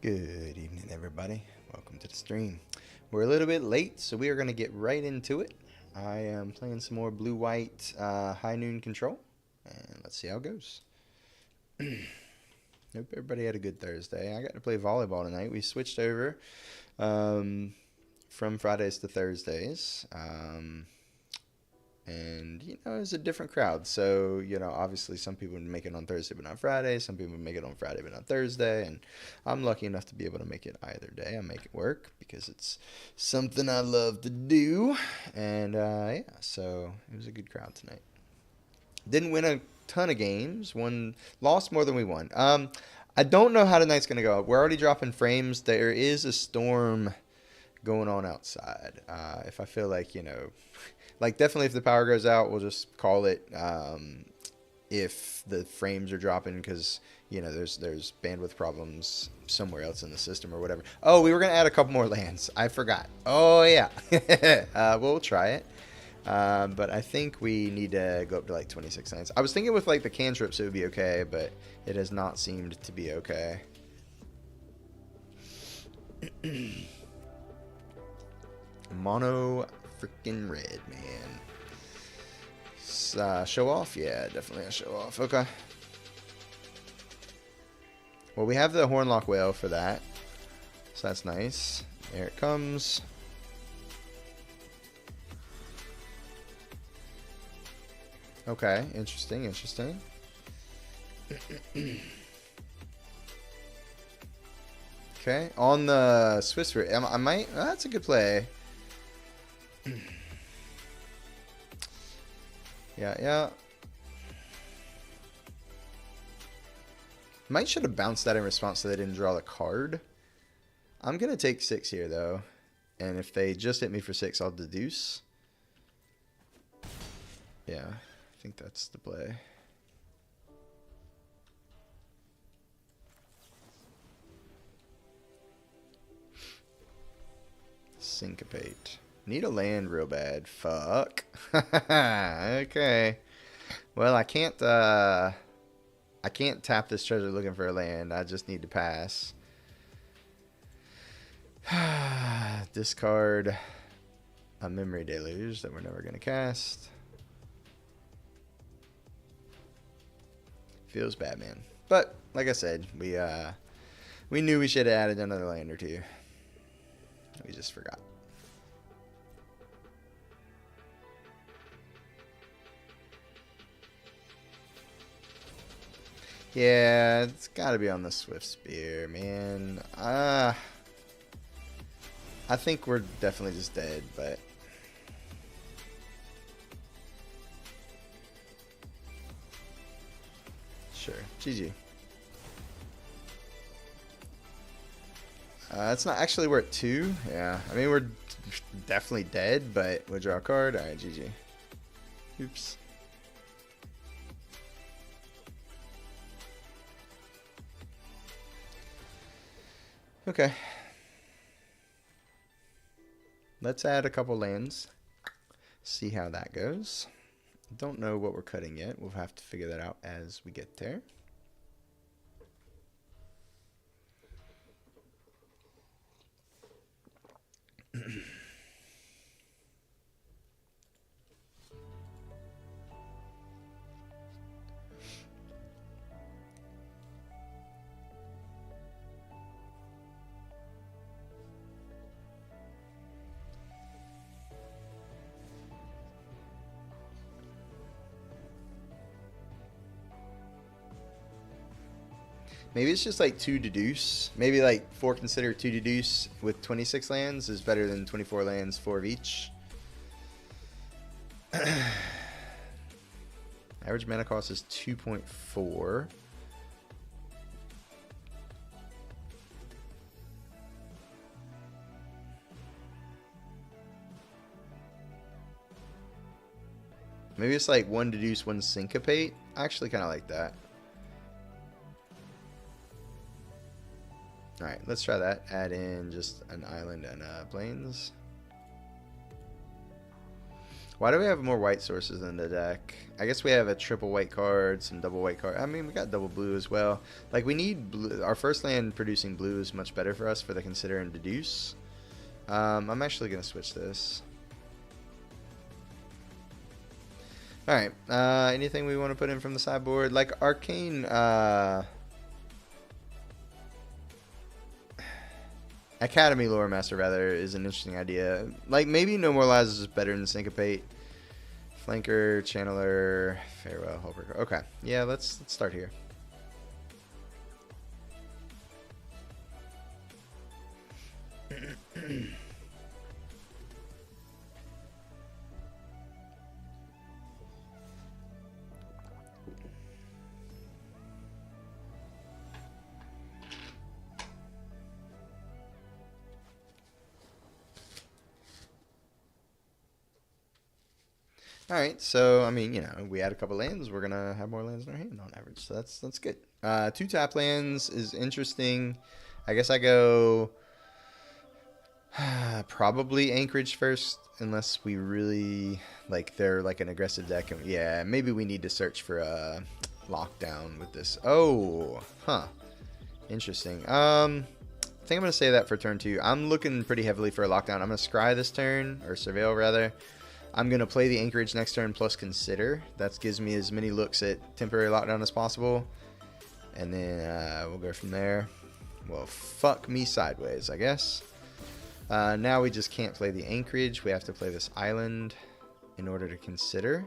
Good evening, everybody. Welcome to the stream. We're a little bit late, so we are going to get right into it. I am playing some more blue-white high noon control, and let's see how it goes. Hope everybody had a good Thursday. I got to play volleyball tonight. We switched over from Fridays to Thursdays. And, it was a different crowd. So, obviously some people would make it on Thursday but not Friday. Some people would make it on Friday but not Thursday. And I'm lucky enough to be able to make it either day. I make it work because it's something I love to do. And, yeah, so it was a good crowd tonight. Didn't win a ton of games. Lost more than we won. I don't know how tonight's going to go. We're already dropping frames. There is a storm going on outside. If I feel like, like definitely if the power goes out, we'll just call it. If the frames are dropping because there's bandwidth problems somewhere else in the system or whatever. Oh, we were gonna add a couple more lands. I forgot. Oh yeah. We'll try it. But I think we need to go up to like 26 lands. I was thinking with like the cantrips it would be okay, but it has not seemed to be okay. Mono freaking red, man. Show off? Yeah, definitely a show off. Okay. Well, we have the Hornlock Whale for that. So that's nice. There it comes. Okay, interesting, interesting. Okay, on the Swiss route. I might... Oh, that's a good play. Yeah. Might should have bounced that in response so they didn't draw the card. I'm going to take 6 here, though. And if they just hit me for 6, I'll deduce. Yeah, I think that's the play. Syncopate. Need a land real bad. Fuck. Okay. Well, I can't tap this treasure looking for a land. I just need to pass. Discard a Memory Deluge that we're never going to cast. Feels bad, man. But, like I said, we knew we should have added another land or two. We just forgot. Yeah, it's got to be on the Swift Spear, man. I think we're definitely just dead, but... Sure. GG. It's not actually, we're at 2. Yeah. I mean, we're definitely dead, but we'll draw a card. Alright, GG. Oops. Okay. Let's add a couple lands. See how that goes. Don't know what we're cutting yet. We'll have to figure that out as we get there. Maybe it's just like 2 deduce. Maybe like 4 consider 2 deduce with 26 lands is better than 24 lands, 4 of each. Average mana cost is 2.4. Maybe it's like 1 deduce, 1 syncopate. I actually kind of like that. Alright, let's try that. Add in just an island and plains. Why do we have more white sources in the deck? I guess we have a triple white card, some double white card. I mean, we got double blue as well. Like, we need blue. Our first land producing blue is much better for us for the consider and deduce. I'm actually going to switch this. Alright, anything we want to put in from the sideboard? Like, Arcane, Academy Lore Master, rather, is an interesting idea. Like, maybe No More Lies is better than Syncopate. Flanker, Channeler, Farewell, Helper. Okay, yeah, let's start here. Alright, so, I mean, you know, we add a couple lands, we're going to have more lands in our hand on average, so that's good. 2 tap lands is interesting. I guess I go probably Anchorage first, unless we really, like, they're like an aggressive deck. And, yeah, maybe we need to search for a lockdown with this. Oh, huh. Interesting. I think I'm going to say that for turn 2. I'm looking pretty heavily for a lockdown. I'm going to scry this turn, or surveil rather. I'm going to play the Anchorage next turn plus consider. That gives me as many looks at temporary lockdown as possible. And then we'll go from there. Well, fuck me sideways, I guess. Now we just can't play the Anchorage. We have to play this island in order to consider.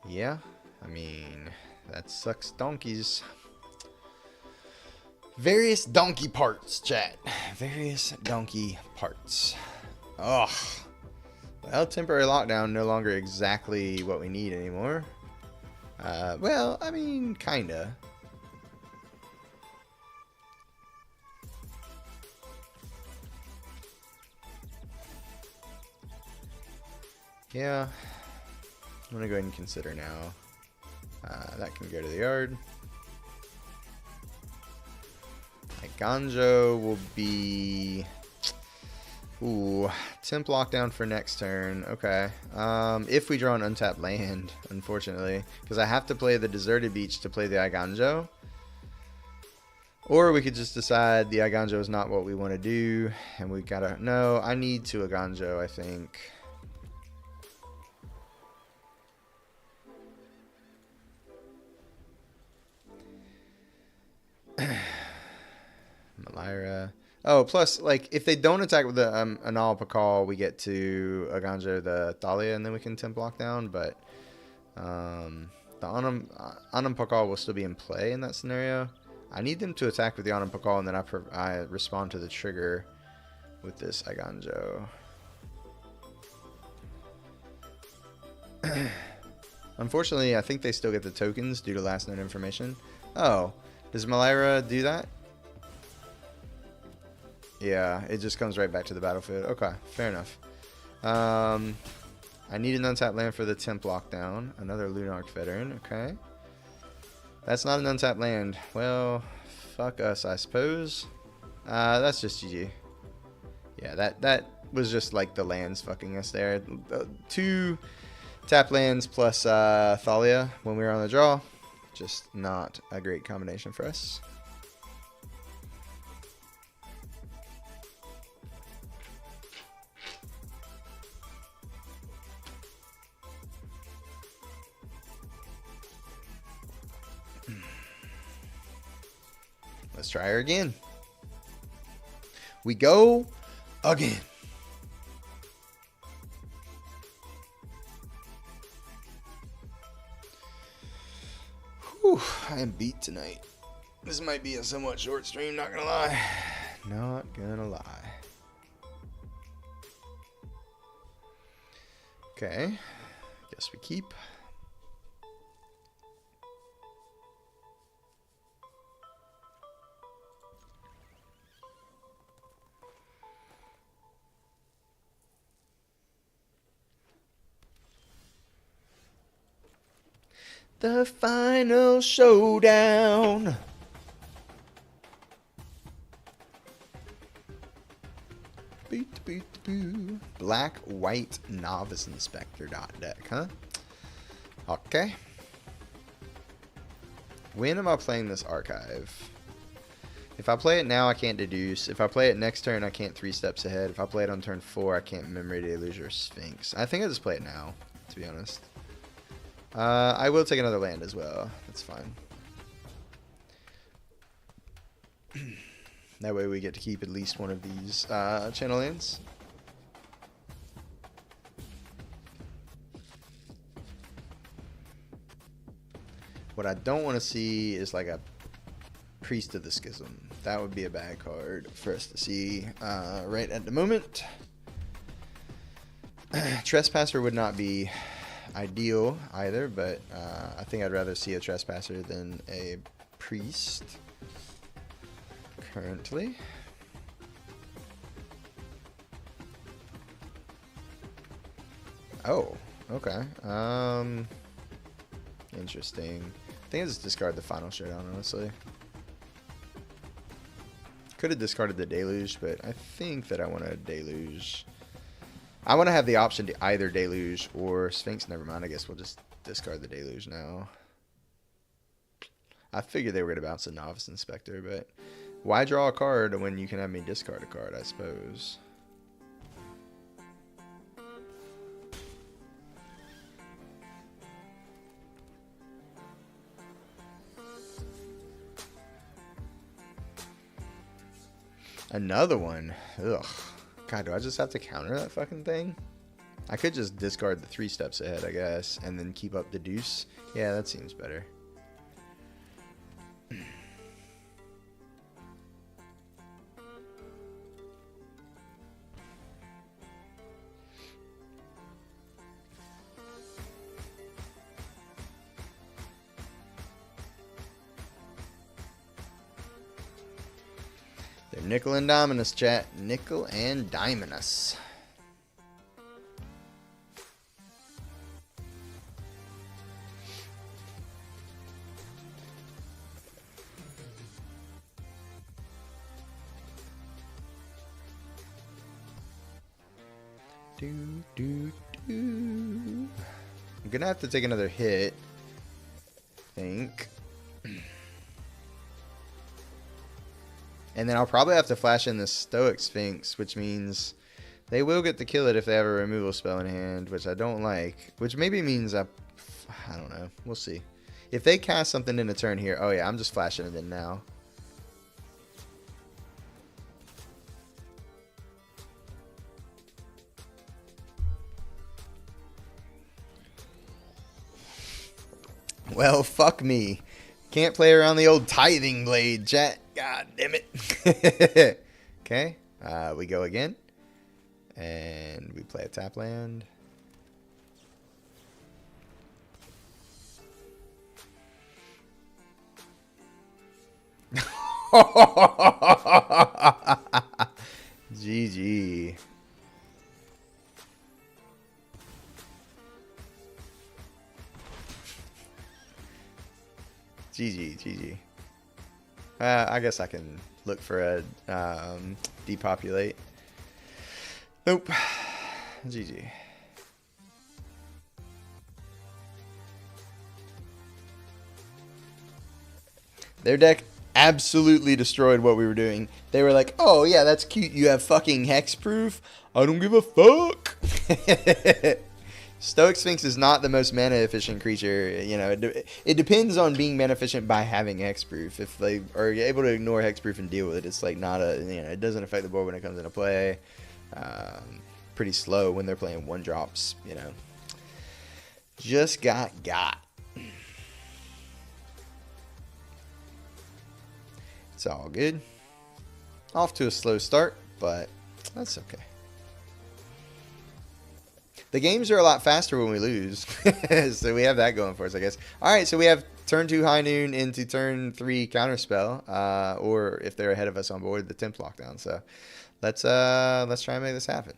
Yeah, I mean, that sucks donkeys. Various donkey parts, chat. Various donkey parts. Ugh. Well, temporary lockdown no longer exactly what we need anymore. Well, I mean, kinda. Yeah. I'm gonna go ahead and consider now. That can go to the yard. My Ganjo will be... Ooh, temp lockdown for next turn. Okay. If we draw an untapped land, unfortunately. Because I have to play the Deserted Beach to play the Iganjo. Or we could just decide the Iganjo is not what we want to do. And we gotta... No, I need to Iganjo, I think. Malira. Oh, plus, like, if they don't attack with the Anal Pakal, we get to Aganjo the Thalia, and then we can temp lock down. But the Anam Pakal will still be in play in that scenario. I need them to attack with the Anam Pakal, and then I respond to the trigger with this Aganjo. Unfortunately, I think they still get the tokens due to last known information. Oh, does Malira do that? Yeah, it just comes right back to the battlefield. Okay, fair enough. I need an untapped land for the temp lockdown. Another Lunarch Veteran. Okay. That's not an untapped land. Well, fuck us, I suppose. That's just GG. Yeah, that was just like the lands fucking us there. 2 tap lands plus Thalia when we were on the draw. Just not a great combination for us. Let's try her again. We go again. Whew, I am beat tonight. This might be a somewhat short stream, not gonna lie. Not gonna lie. Okay, guess we keep. The final showdown. Beat, beat, boo. Black White Novice Inspector deck, huh? Okay. When am I playing this archive? If I play it now, I can't deduce. If I play it next turn, I can't 3 steps ahead. If I play it on turn 4, I can't Memory Deluge or Sphinx. I think I'll just play it now, to be honest. I will take another land as well. That's fine. That way we get to keep at least one of these channel lands. What I don't want to see is like a Priest of the Schism. That would be a bad card for us to see right at the moment. Trespasser would not be ideal either, but I think I'd rather see a Trespasser than a Priest currently. Oh, okay. Interesting. I think I just discard the final showdown, honestly. Could have discarded the Deluge, but I think that I want to Deluge. I want to have the option to either Deluge or Sphinx. Never mind. I guess we'll just discard the Deluge now. I figured they were going to bounce the Novice Inspector, but why draw a card when you can have me discard a card, I suppose. Another one. Ugh. God, do I just have to counter that fucking thing? I could just discard the 3 steps ahead, I guess, and then keep up the deuce. Yeah, that seems better. They're nickel and diming us, chat. Nickel and diming us. I'm gonna have to take another hit, I think. And then I'll probably have to flash in the Stoic Sphinx, which means they will get to kill it if they have a removal spell in hand, which I don't like. Which maybe means I don't know. We'll see. If they cast something in a turn here, oh yeah, I'm just flashing it in now. Well, fuck me. Can't play around the old tithing blade, chat. God damn it. Okay. We go again. And we play a tap land. GG. GG. I guess I can look for a depopulate. Nope. GG. Their deck absolutely destroyed what we were doing. They were like, oh yeah, that's cute. You have fucking hexproof. I don't give a fuck. Stoic Sphinx is not the most mana efficient creature. You know, it depends on being mana efficient by having hexproof. If they are able to ignore hexproof and deal with it, it's like not a, you know, it doesn't affect the board when it comes into play. Pretty slow when they're playing 1-drops, you know. Just got. It's all good. Off to a slow start, but that's okay. The games are a lot faster when we lose. So we have that going for us, I guess. All right, so we have turn 2 High Noon into turn 3 Counterspell, or if they're ahead of us on board, the Temp Lockdown. So let's try and make this happen.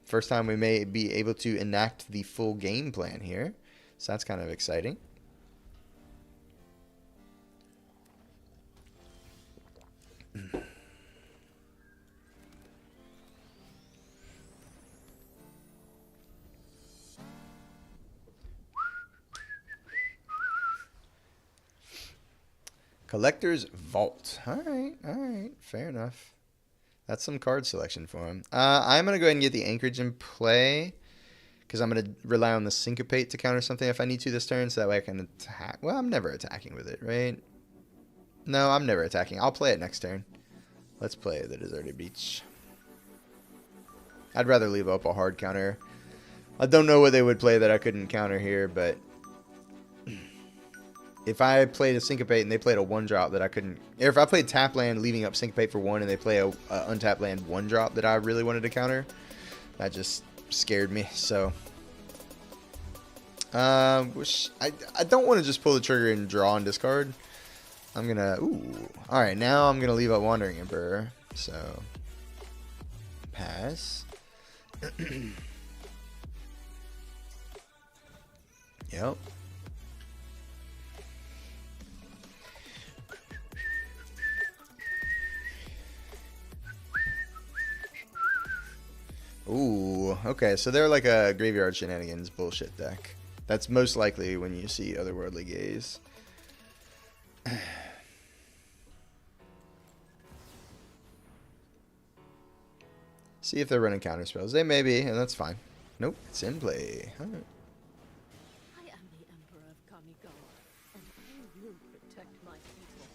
First time we may be able to enact the full game plan here. So that's kind of exciting. Collector's Vault. All right, fair enough. That's some card selection for him. I'm going to go ahead and get the Anchorage in play because I'm going to rely on the Syncopate to counter something if I need to this turn, so that way I can attack. Well, I'm never attacking with it, right? No, I'm never attacking. I'll play it next turn. Let's play the Deserted Beach. I'd rather leave up a hard counter. I don't know what they would play that I couldn't counter here, but if I played a Syncopate and they played a 1-drop that I couldn't... Or if I played tap land leaving up Syncopate for 1 and they play a untapped land 1-drop that I really wanted to counter, that just scared me. So I don't want to just pull the trigger and draw and discard. I'm going to... Ooh. Alright, now I'm going to leave up Wandering Emperor. So pass. Yep. Ooh, okay, so they're like a graveyard shenanigans bullshit deck. That's most likely when you see Otherworldly Gaze. See if they're running counter spells. They may be, and that's fine. Nope, it's in play. All right. I am the Emperor of Kamigawa, and I will protect my people.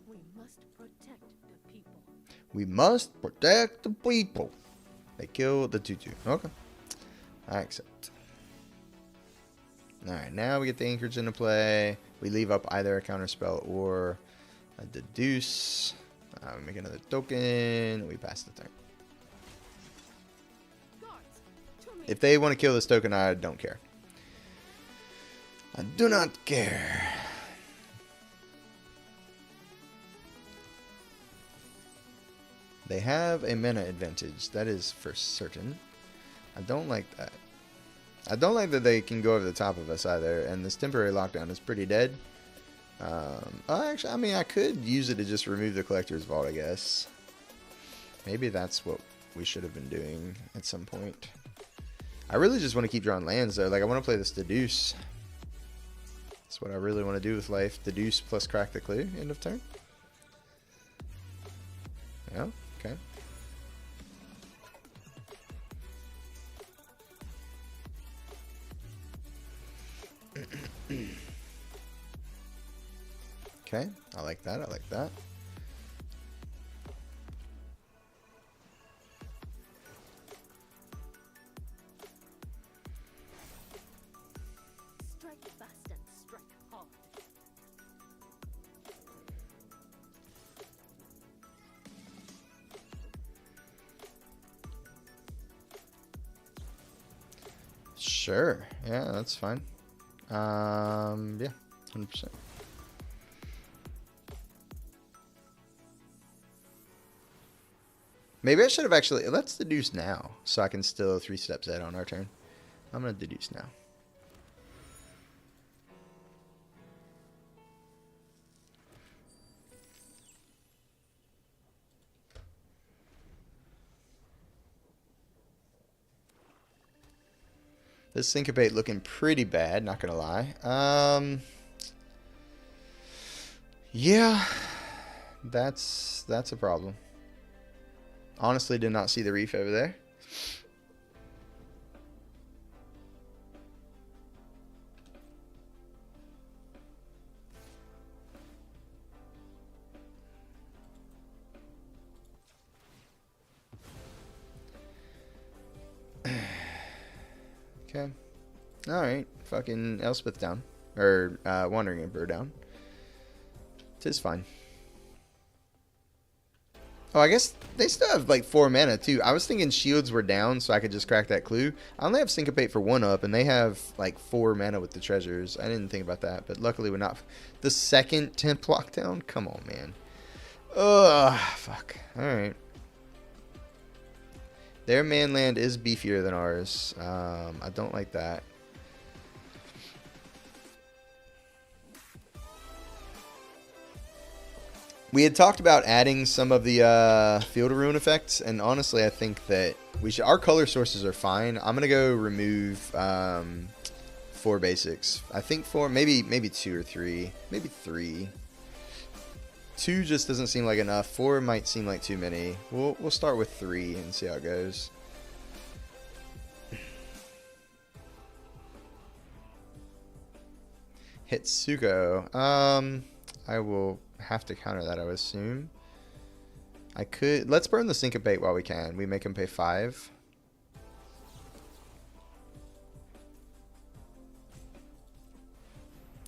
We must protect the people. We must protect the people. They kill the 2/2. Okay. I accept. Alright, now we get the Anchorage into play. We leave up either a counterspell or a Deduce. We make another token. We pass the turn. If they want to kill this token, I don't care. I do not care. They have a mana advantage. That is for certain. I don't like that. I don't like that they can go over the top of us either. And this temporary lockdown is pretty dead. Actually, I mean, I could use it to just remove the Collector's Vault, I guess. Maybe that's what we should have been doing at some point. I really just want to keep drawing lands, though. Like, I want to play this Deduce. That's what I really want to do with life. Deduce plus Crack the Clue. End of turn. Yeah, okay. Okay, I like that. I like that. Strike fast and strike hard. Sure. Yeah, that's fine. Yeah, 100%. Maybe I should have actually... Let's deduce now, so I can still 3 steps ahead on our turn. I'm going to deduce now. This Syncopate looking pretty bad, not going to lie. Yeah, that's a problem. Honestly, did not see the reef over there. Okay. Alright. Fucking Elspeth down. Or Wandering Emperor down. Tis fine. Oh, I guess they still have like 4 mana too. I was thinking shields were down so I could just crack that clue. I only have Syncopate for 1 up and they have like 4 mana with the treasures. I didn't think about that, but luckily we're not. The second temp lockdown? Come on, man. Ugh, fuck. Alright. Their manland is beefier than ours. I don't like that. We had talked about adding some of the Field of Ruin effects, and honestly, I think that we should. Our color sources are fine. I'm gonna go remove 4 basics. I think 4, maybe 2 or 3, maybe 3. 2 just doesn't seem like enough. 4 might seem like too many. We'll start with 3 and see how it goes. Hitsugo. I will have to counter that, I would assume. I could. Let's burn the Syncopate while we can. We make him pay 5.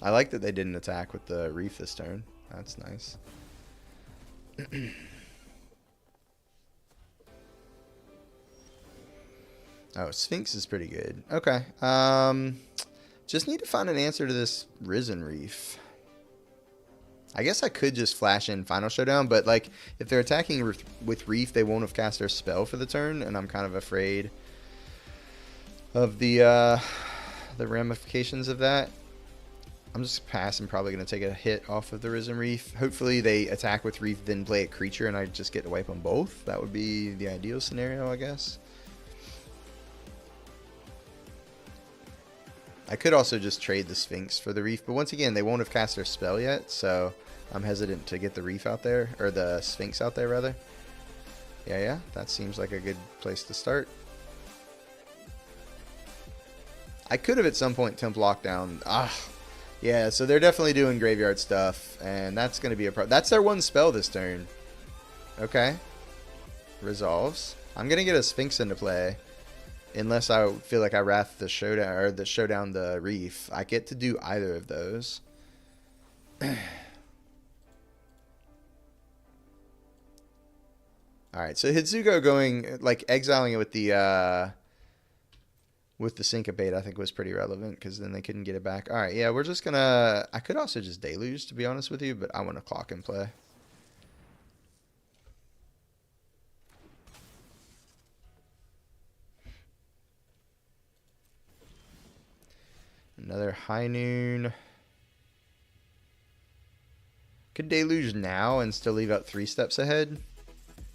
I like that they didn't attack with the Reef this turn. That's nice. Oh, Sphinx is pretty good. Okay. Just need to find an answer to this Risen Reef. I guess I could just flash in Final Showdown, but like if they're attacking with Reef, they won't have cast their spell for the turn, and I'm kind of afraid of the ramifications of that. I'm just passing. Probably going to take a hit off of the Risen Reef. Hopefully they attack with Reef, then play a creature, and I just get to wipe them both. That would be the ideal scenario, I guess. I could also just trade the Sphinx for the Reef, but once again, they won't have cast their spell yet, so I'm hesitant to get the Reef out there, or the Sphinx out there, rather. Yeah, that seems like a good place to start. I could have at some point Temp Lockdown. Yeah, so they're definitely doing graveyard stuff, and that's going to be a problem. That's their one spell this turn. Okay. Resolves. I'm going to get a Sphinx into play. Unless I feel like I wrath the Showdown, or the Showdown the Reef. I get to do either of those. Alright, so Hitsugo going, like, exiling it with the Syncopate, I think was pretty relevant, because then they couldn't get it back. Alright, yeah, we're just gonna... I could also just Deluge, to be honest with you, but I want to clock and play. Another High Noon. Could Deluge now and still leave out 3 steps ahead.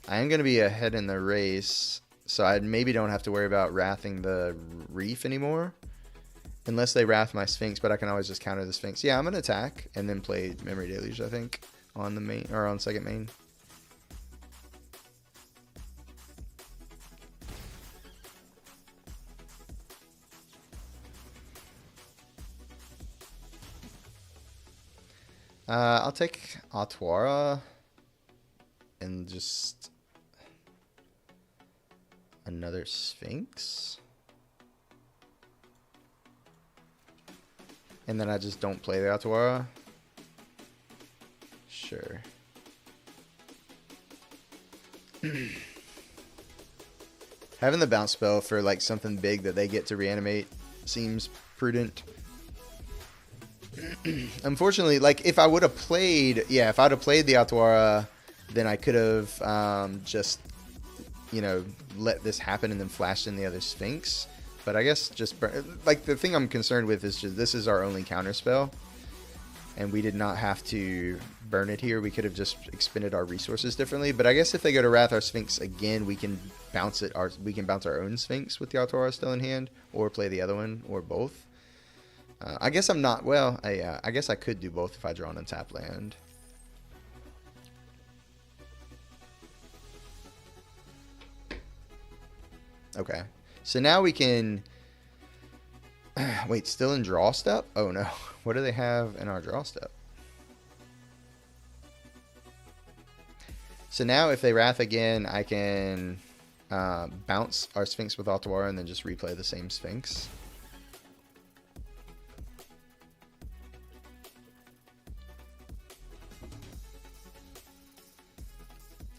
I am going to be ahead in the race, so I maybe don't have to worry about wrathing the Reef anymore. Unless they wrath my Sphinx, but I can always just counter the Sphinx. Yeah, I'm going to attack and then play Memory Deluge, I think, on the main, or on second main. I'll take Atwara and just another Sphinx. And then I just don't play the Atwara. Sure. Having the bounce spell for like something big that they get to reanimate seems prudent. Unfortunately, like if I would have played, yeah, if I'd have played the Atwara, then I could have just, you know, let this happen and then flashed in the other Sphinx. But I guess just like the thing I'm concerned with is just this is our only counter spell, and we did not have to burn it here. We could have just expended our resources differently. But I guess if they go to Wrath our Sphinx again, we can bounce it. We can bounce our own Sphinx with the Atwara still in hand, or play the other one, or both. I guess I'm not, well, I guess I could do both if I draw an untap land. Okay. So now we can... Wait, still in draw step? Oh no. What do they have in our draw step? So now if they Wrath again, I can bounce our Sphinx with Atwara and then just replay the same Sphinx.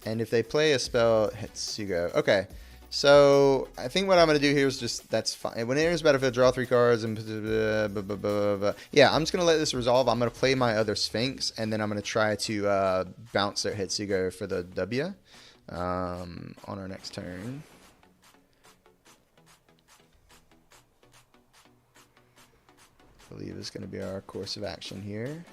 And if they play a spell, Hitsugo. Okay, so I think what I'm going to do here is just, that's fine. When it enters battlefield, draw 3 cards. And yeah, I'm just going to let this resolve. I'm going to play my other Sphinx, and then I'm going to try to bounce their Hitsugo for the W on our next turn. I believe is going to be our course of action here.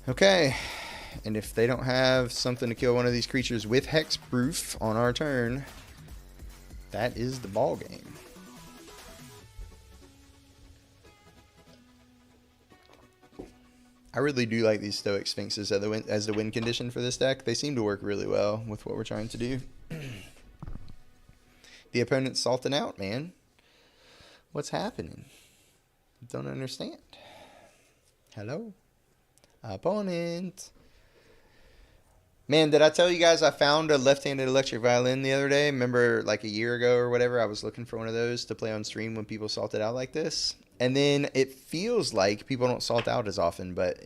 Okay. And if they don't have something to kill one of these creatures with hexproof on our turn, that is the ball game. I really do like these Stoic Sphinxes as the win condition for this deck. They seem to work really well with what we're trying to do. The opponent's salting out, man. What's happening? Don't understand. Hello? Opponent. Man, did I tell you guys I found a left-handed electric violin the other day? Remember, like a year ago or whatever, I was looking for one of those to play on stream when people salted out like this. And then it feels like people don't salt out as often, but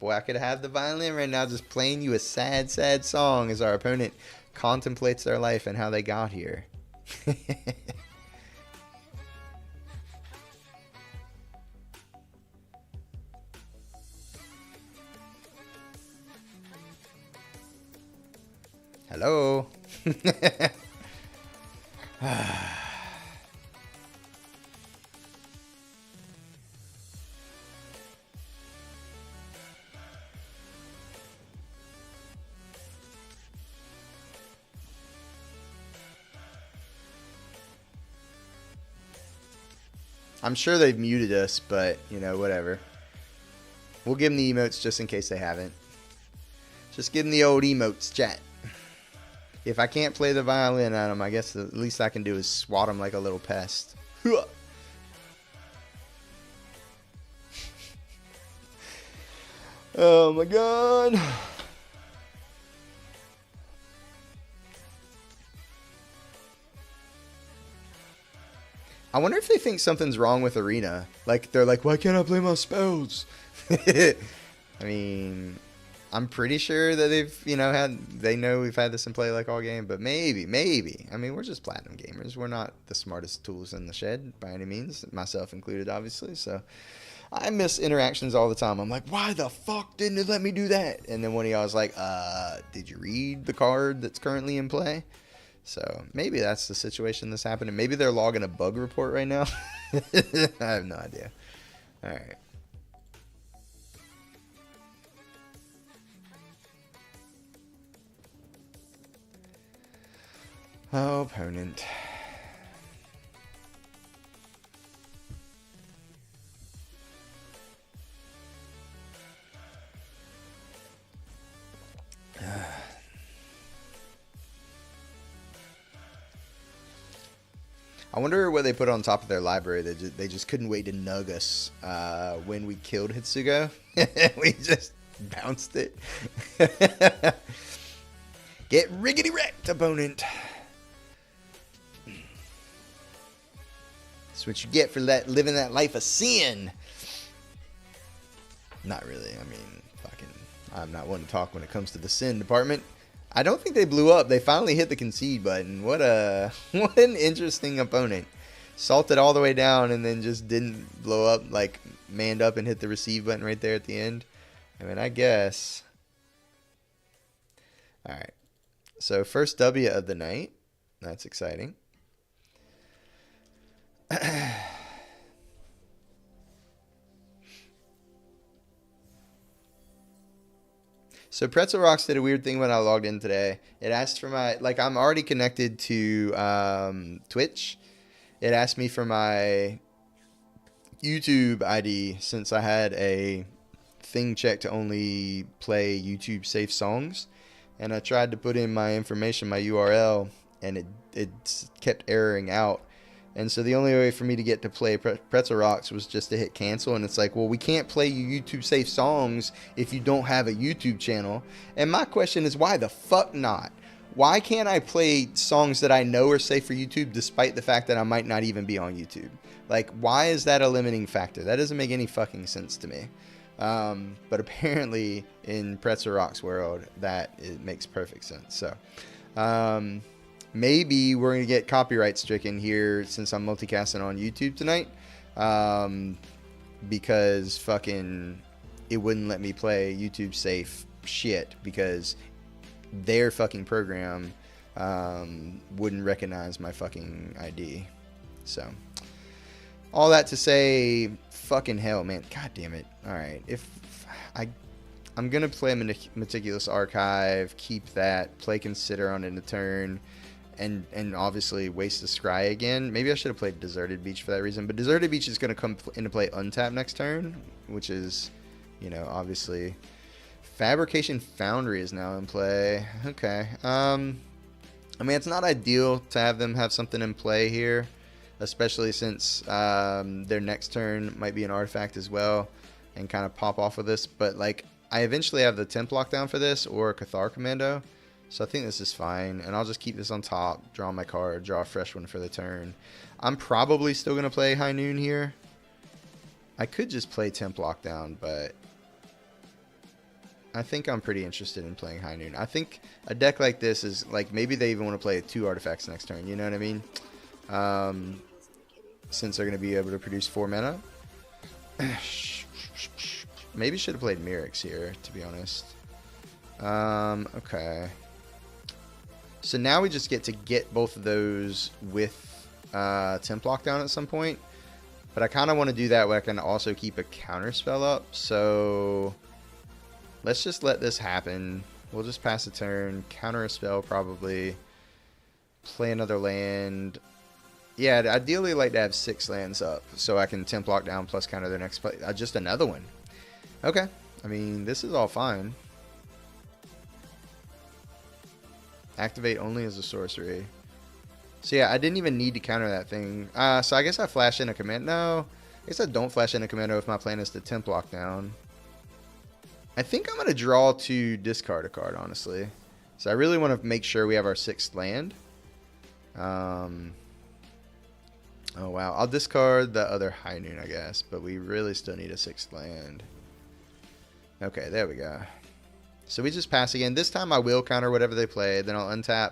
boy, I could have the violin right now just playing you a sad, sad song as our opponent contemplates their life and how they got here. Hello. I'm sure they've muted us, but, you know, whatever. We'll give them the emotes just in case they haven't. Just give them the old emotes, chat. If I can't play the violin at them, I guess the least I can do is swat them like a little pest. Oh my god. I wonder if they think something's wrong with Arena. Like, they're like, why can't I play my spells? I mean, I'm pretty sure that they know we've had this in play like all game, but maybe. I mean, we're just platinum gamers. We're not the smartest tools in the shed by any means, myself included, obviously. So I miss interactions all the time. I'm like, why the fuck didn't it let me do that? And then one of y'all was like, did you read the card that's currently in play? So maybe that's the situation that's happening. Maybe they're logging a bug report right now. I have no idea. All right. Oh, opponent. I wonder what they put on top of their library. They just couldn't wait to nug us when we killed Hitsugo. We just bounced it. Get riggedy wrecked, opponent. That's what you get for living that life of sin. Not really. I mean, fucking, I'm not one to talk when it comes to the sin department. I don't think they blew up. They finally hit the concede button. What an interesting opponent. Salted all the way down and then just didn't blow up, like manned up and hit the receive button right there at the end. I mean, I guess. All right. So first W of the night. That's exciting. So Pretzel Rocks did a weird thing when I logged in today. It asked for my, like, I'm already connected to Twitch. It asked me for my YouTube ID since I had a thing checked to only play YouTube safe songs. And I tried to put in my information, my URL, and it kept erroring out. And so the only way for me to get to play Pretzel Rocks was just to hit cancel. And it's like, well, we can't play you YouTube safe songs if you don't have a YouTube channel. And my question is, why the fuck not? Why can't I play songs that I know are safe for YouTube despite the fact that I might not even be on YouTube? Like, why is that a limiting factor? That doesn't make any fucking sense to me. But apparently in Pretzel Rocks world, it makes perfect sense. So, maybe we're going to get copyright stricken here since I'm multicasting on YouTube tonight. Because fucking it wouldn't let me play YouTube safe shit because their fucking program wouldn't recognize my fucking ID. So, all that to say, fucking hell, man. God damn it. All right. If I'm going to play Meticulous Archive, keep that, play Consider on in a turn, and obviously waste the Scry again. Maybe I should have played Deserted Beach for that reason, but Deserted Beach is going to come into play untap next turn, which is, you know, obviously... Fabrication Foundry is now in play. Okay. I mean, it's not ideal to have them have something in play here, especially since their next turn might be an artifact as well, and kind of pop off with this. But, like, I eventually have the Temp lockdown for this, or a Cathar Commando, so I think this is fine. And I'll just keep this on top, draw my card, draw a fresh one for the turn. I'm probably still going to play High Noon here. I could just play Temp lockdown, but... I think I'm pretty interested in playing High Noon. I think a deck like this is, like, maybe they even want to play 2 artifacts next turn, you know what I mean? Since they're going to be able to produce 4 mana. Maybe should have played Mirrex here, to be honest. Okay. So now we just get to get both of those with Temp Lockdown at some point. But I kind of want to do that where I can also keep a counter spell up, so... Let's just let this happen. We'll just pass a turn, counter a spell probably, play another land. Yeah, I'd ideally like to have 6 lands up so I can Temp Lock down plus counter their next play. Just another one. Okay. I mean, this is all fine. Activate only as a sorcery. So yeah, I didn't even need to counter that thing. So I guess I flash in a command. No, I guess I don't flash in a commando if my plan is to Temp Lock down. I think I'm going to draw to discard a card, honestly. So I really want to make sure we have our 6th land. Oh, wow. I'll discard the other High Noon, I guess. But we really still need a 6th land. Okay, there we go. So we just pass again. This time I will counter whatever they play. Then I'll untap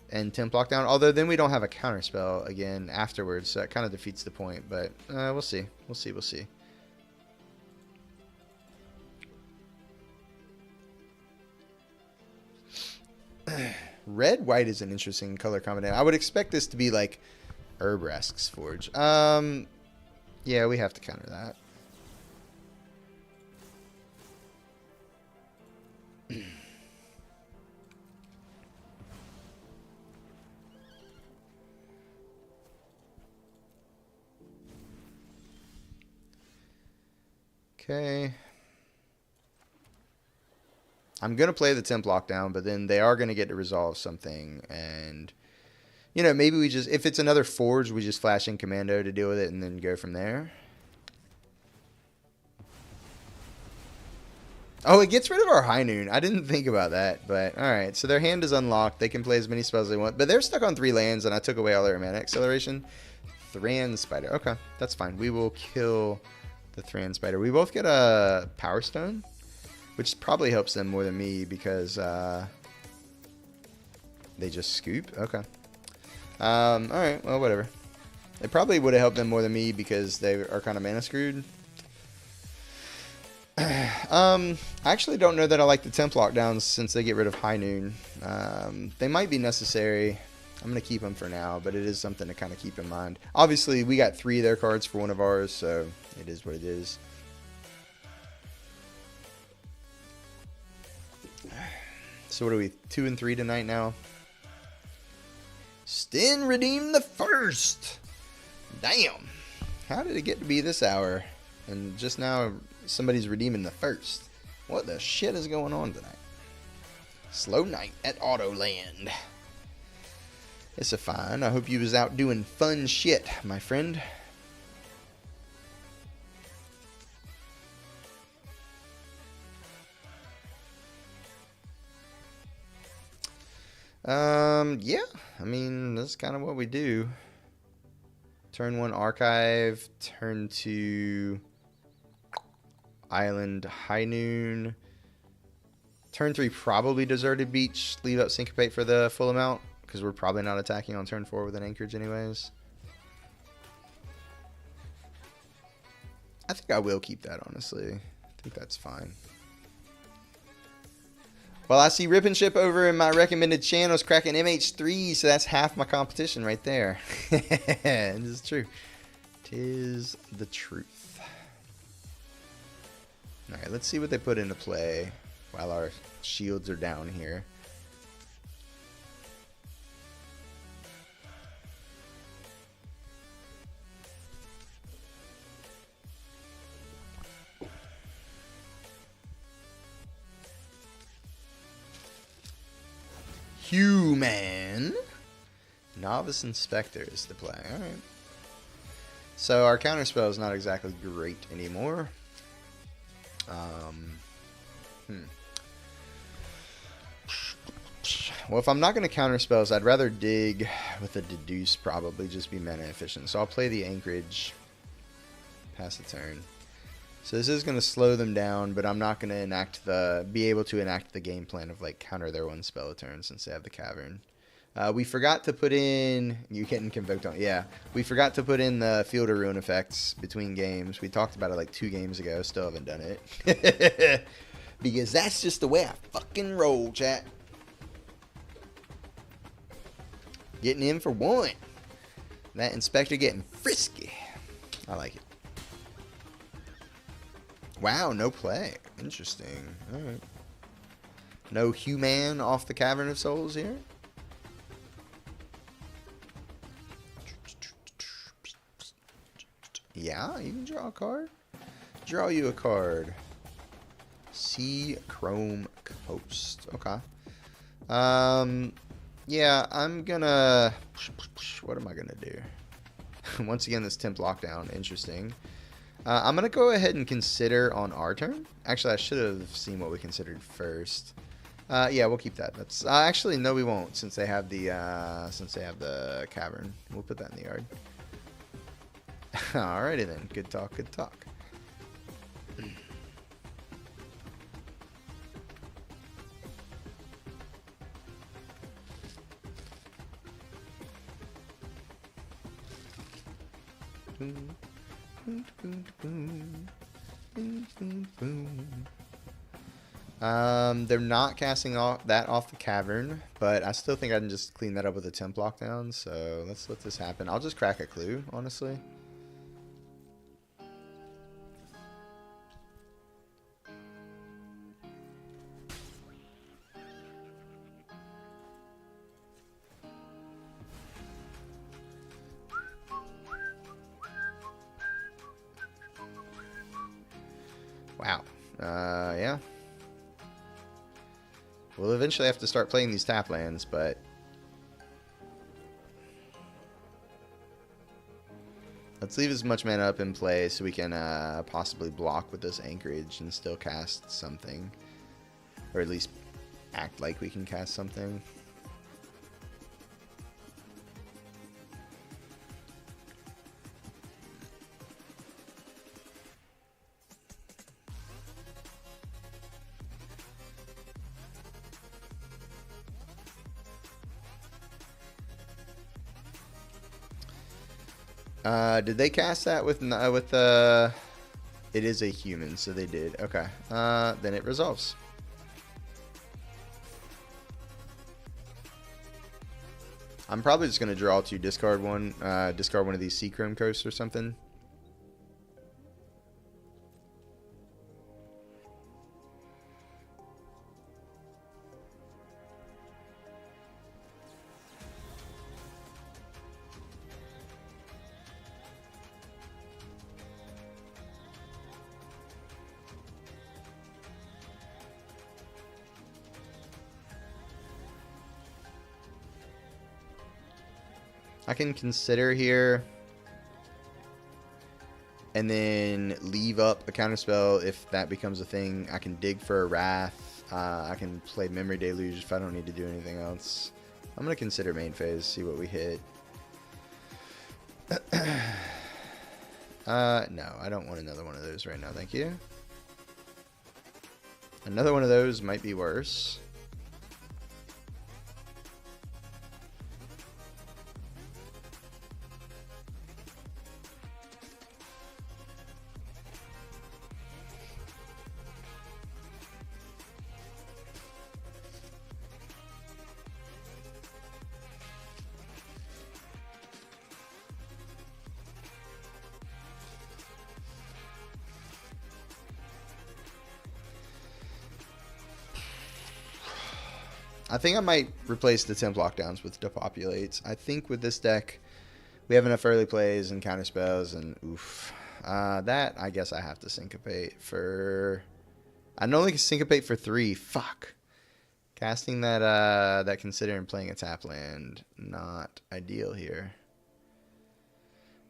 and Temp Lock down. Although then we don't have a counter spell again afterwards. So that kind of defeats the point. But we'll see. We'll see. We'll see. Red-white is an interesting color combination. I would expect this to be like Urbrask's Forge. Yeah, we have to counter that. Okay. I'm going to play the Temp Lockdown, but then they are going to get to resolve something. And, you know, maybe we just, if it's another Forge, we just flash in Commando to deal with it and then go from there. Oh, it gets rid of our High Noon. I didn't think about that, but alright. So their hand is unlocked. They can play as many spells as they want. But they're stuck on 3 lands, and I took away all their mana acceleration. Thran Spider. Okay, that's fine. We will kill the Thran Spider. We both get a Power Stone, which probably helps them more than me because they just scoop. Okay. Alright, well, whatever. It probably would have helped them more than me because they are kind of mana screwed. I actually don't know that I like the Temp Lockdowns since they get rid of High Noon. They might be necessary. I'm going to keep them for now, but it is something to kind of keep in mind. Obviously, we got 3 of their cards for one of ours, so it is what it is. So what are we, 2 and 3 tonight now? Sten redeemed the first. Damn. How did it get to be this hour? And just now somebody's redeeming the first. What the shit is going on tonight? Slow night at Autoland. It's a fine. I hope you was out doing fun shit, my friend. Yeah, I mean, that's kind of what we do. Turn 1 Archive, turn 2 Island High Noon. Turn 3 probably Deserted Beach, leave out Syncopate for the full amount, because we're probably not attacking on turn 4 with an Anchorage anyways. I think I will keep that, honestly. I think that's fine. Well, I see Rip and Ship over in my recommended channels cracking MH3, so that's half my competition right there. This is true. 'Tis the truth. Alright, let's see what they put into play while our shields are down here. Human. Novice Inspector is the play. Alright. So our counterspell is not exactly great anymore. Well, if I'm not going to counter spells, I'd rather dig with a deduce, probably just be mana efficient. So I'll play the Anchorage, pass the turn. So this is going to slow them down, but I'm not going to be able to enact the game plan of like counter their one spell a turn since they have the Cavern. We forgot to put in, you getting convoked on, yeah. We forgot to put in the Field of Ruin effects between games. We talked about it like 2 games ago, still haven't done it. Because that's just the way I fucking roll, chat. Getting in for 1. That Inspector getting frisky. I like it. Wow, no play. Interesting. Alright. No human off the Cavern of Souls here. Yeah, you can draw a card. Draw you a card. Sea Chrome Coast. Okay. Yeah, I'm gonna... What am I gonna do? Once again, this temp lockdown. Interesting. I'm gonna go ahead and consider on our turn. Actually, I should have seen what we considered first. Yeah, we'll keep that. That's actually no, we won't, since they have the Cavern. We'll put that in the yard. Alrighty then. Good talk. Good talk. They're not casting off the Cavern, but I still think I can just clean that up with a temp lockdown. So let's let this happen. I'll just crack a clue, honestly. Wow. Yeah. We'll eventually have to start playing these tap lands, but... Let's leave as much mana up in play so we can possibly block with this Anchorage and still cast something. Or at least act like we can cast something. Did they cast that with it is a human, so they did. Okay. Then it resolves. I'm probably just gonna draw 2, discard one of these Sea Chrome Coasts or something. I can consider here and then leave up a counterspell if that becomes a thing. I can dig for a Wrath. I can play Memory Deluge if I don't need to do anything else. I'm going to consider main phase, see what we hit. No, I don't want another one of those right now, thank you. Another one of those might be worse. I think I might replace the temp lockdowns with depopulates. I think with this deck, we have enough early plays and counter spells, and oof. That, I guess I have to syncopate for... I can only syncopate for 3. Fuck. Casting that, that considering playing a tap land, not ideal here.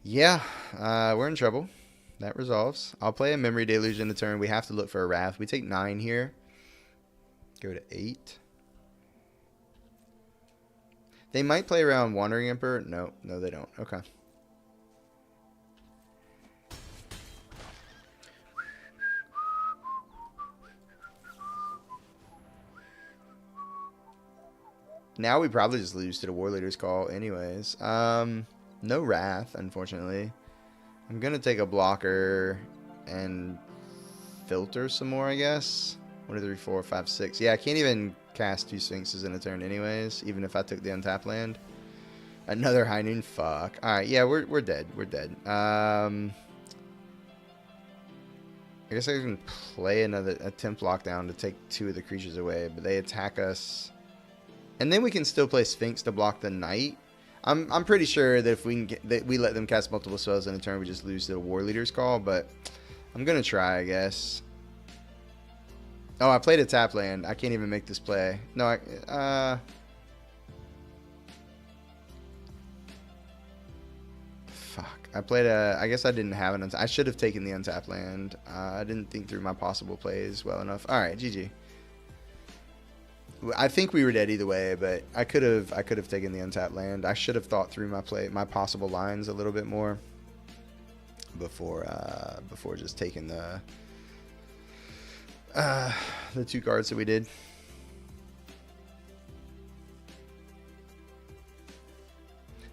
Yeah, we're in trouble. That resolves. I'll play a Memory Deluge in the turn. We have to look for a Wrath. We take 9 here. Go to 8. They might play around Wandering Emperor. No, they don't. Okay. Now we probably just lose to the War Leader's Call anyways. No Wrath, unfortunately. I'm going to take a blocker and filter some more, I guess. 1, 2, 3, 4, 5, 6. Yeah, I can't even cast 2 Sphinxes in a turn anyways, even if I took the untap land. Another High Noon. Fuck. Alright, yeah, we're dead. We're dead. I guess I can play another attempt lockdown to take 2 of the creatures away, but they attack us. And then we can still play Sphinx to block the Knight. I'm pretty sure that if we can get that we let them cast multiple spells in a turn, we just lose to the War Leader's Call, but I'm gonna try, I guess. Oh, I played a tap land. I can't even make this play. No, fuck. I played a... I guess I didn't have an... I should have taken the untap land. I didn't think through my possible plays well enough. Alright, GG. I think we were dead either way, but I could have taken the untapped land. I should have thought through my possible lines a little bit more before just taking the 2 cards that we did.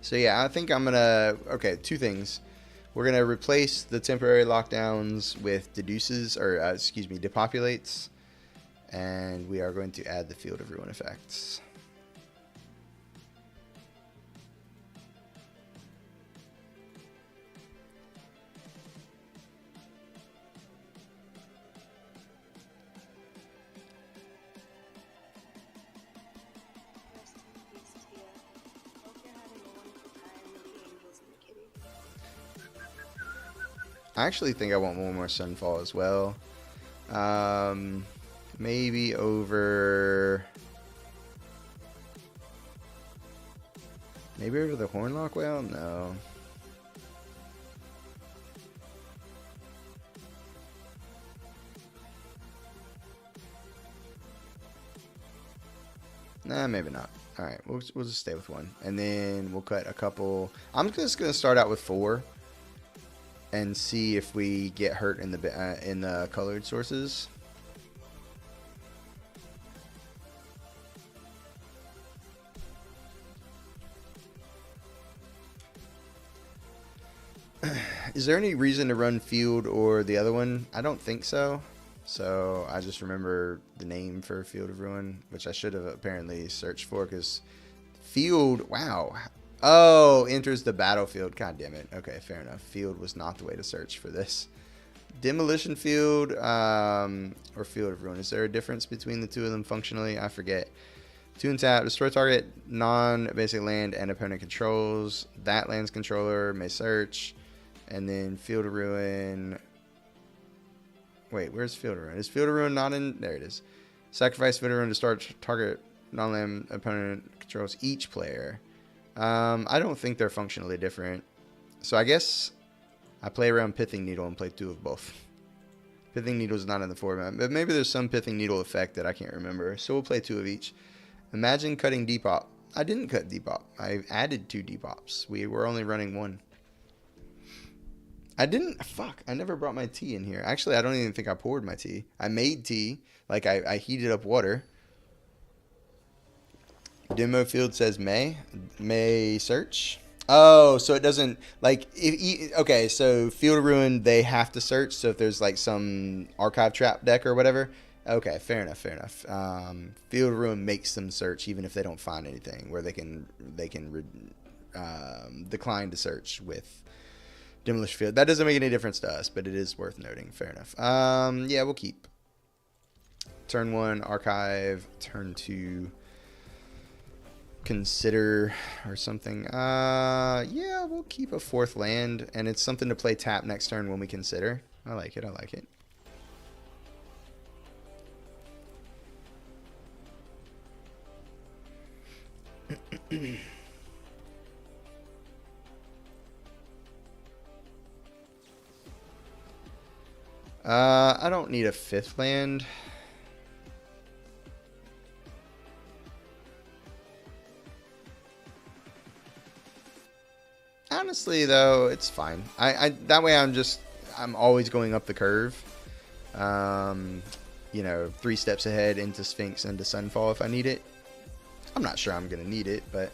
So yeah, I think I'm gonna... Okay, 2 things. We're gonna replace the temporary lockdowns with deduces, or excuse me, depopulates. And we are going to add the Field of Ruin effects. I actually think I want one more Sunfall as well. Maybe over the Hornlock Whale? No. Nah, maybe not. Alright, we'll just stay with 1. And then we'll cut a couple. I'm just going to start out with 4 and see if we get hurt in the colored sources. Is there any reason to run Field or the other one? I don't think so. So I just remember the name for Field of Ruin, which I should have apparently searched for, because Field, wow. Oh, enters the battlefield. God damn it. Okay, fair enough. Field was not the way to search for this. Demolition Field or Field of Ruin. Is there a difference between the 2 of them functionally? I forget. 2 and tap. Destroy target non-basic land and opponent controls. That land's controller may search. And then Field of Ruin. Wait, where's Field of Ruin? Is Field of Ruin not in? There it is. Sacrifice Field of Ruin to start target non-land opponent controls each player. I don't think they're functionally different. So I guess I play around Pithing Needle and play 2 of both. Pithing Needle is not in the format, but maybe there's some Pithing Needle effect that I can't remember. So we'll play 2 of each. Imagine cutting Depop. I didn't cut Depop. I added 2 Depops. We were only running 1. I didn't... Fuck. I never brought my tea in here. Actually, I don't even think I poured my tea. I made tea. Like, I heated up water. Demo field says May search. Oh, so it doesn't... Like, okay, so Field of Ruin, they have to search. So if there's, like, some archive trap deck or whatever... Okay, fair enough, fair enough. Field of Ruin makes them search even if they don't find anything, where they can decline to search with Demolition Field. That doesn't make any difference to us, but it is worth noting. Fair enough. Yeah, we'll keep. Turn 1, archive. Turn 2, consider or something. Yeah, we'll keep a fourth land, and it's something to play tap next turn when we consider. I like it. I like it. I don't need a fifth land. Honestly, though, it's fine. That way I'm always going up the curve. You know, 3 steps ahead into Sphinx and to Sunfall if I need it. I'm not sure I'm gonna need it, but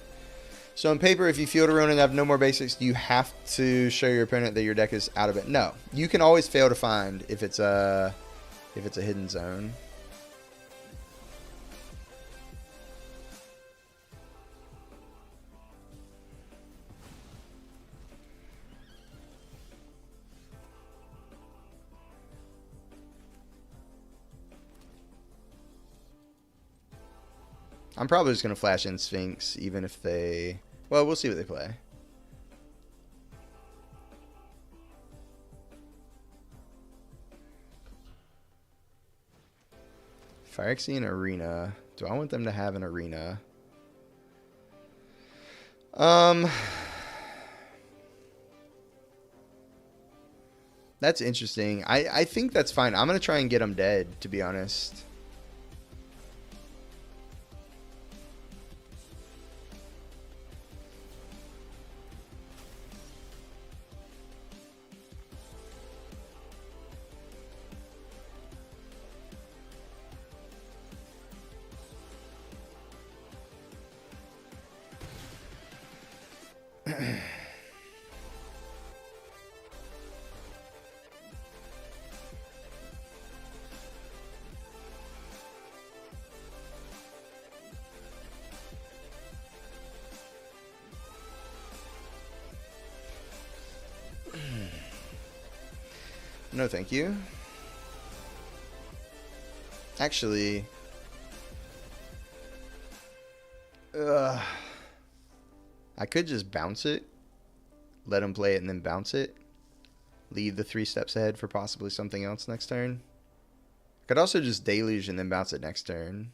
so on paper, if you field a rune and have no more basics, do you have to show your opponent that your deck is out of it? No, you can always fail to find if it's a hidden zone. I'm probably just going to flash in Sphinx, even if they... Well, we'll see what they play. Phyrexian Arena. Do I want them to have an arena? That's interesting. I think that's fine. I'm going to try and get them dead, to be honest. No, thank you. Actually, I could just bounce it, let him play it, and then bounce it. Leave the 3 steps ahead for possibly something else next turn. Could also just deluge and then bounce it next turn.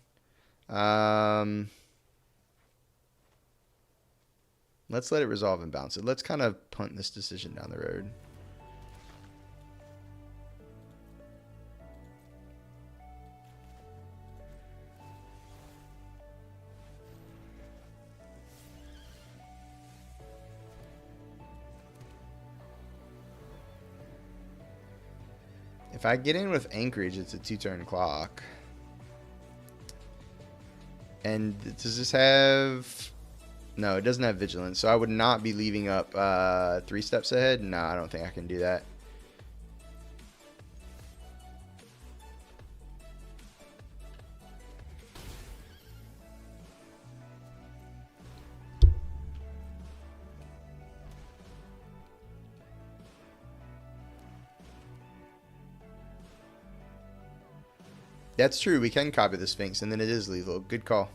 Let's let it resolve and bounce it. Let's kind of punt this decision down the road. If I get in with Anchorage, it's a 2-turn clock. And does this have... No, it doesn't have Vigilance, so I would not be leaving up 3 steps ahead. No, I don't think I can do that. That's true. We can copy the Sphinx, and then it is lethal. Good call.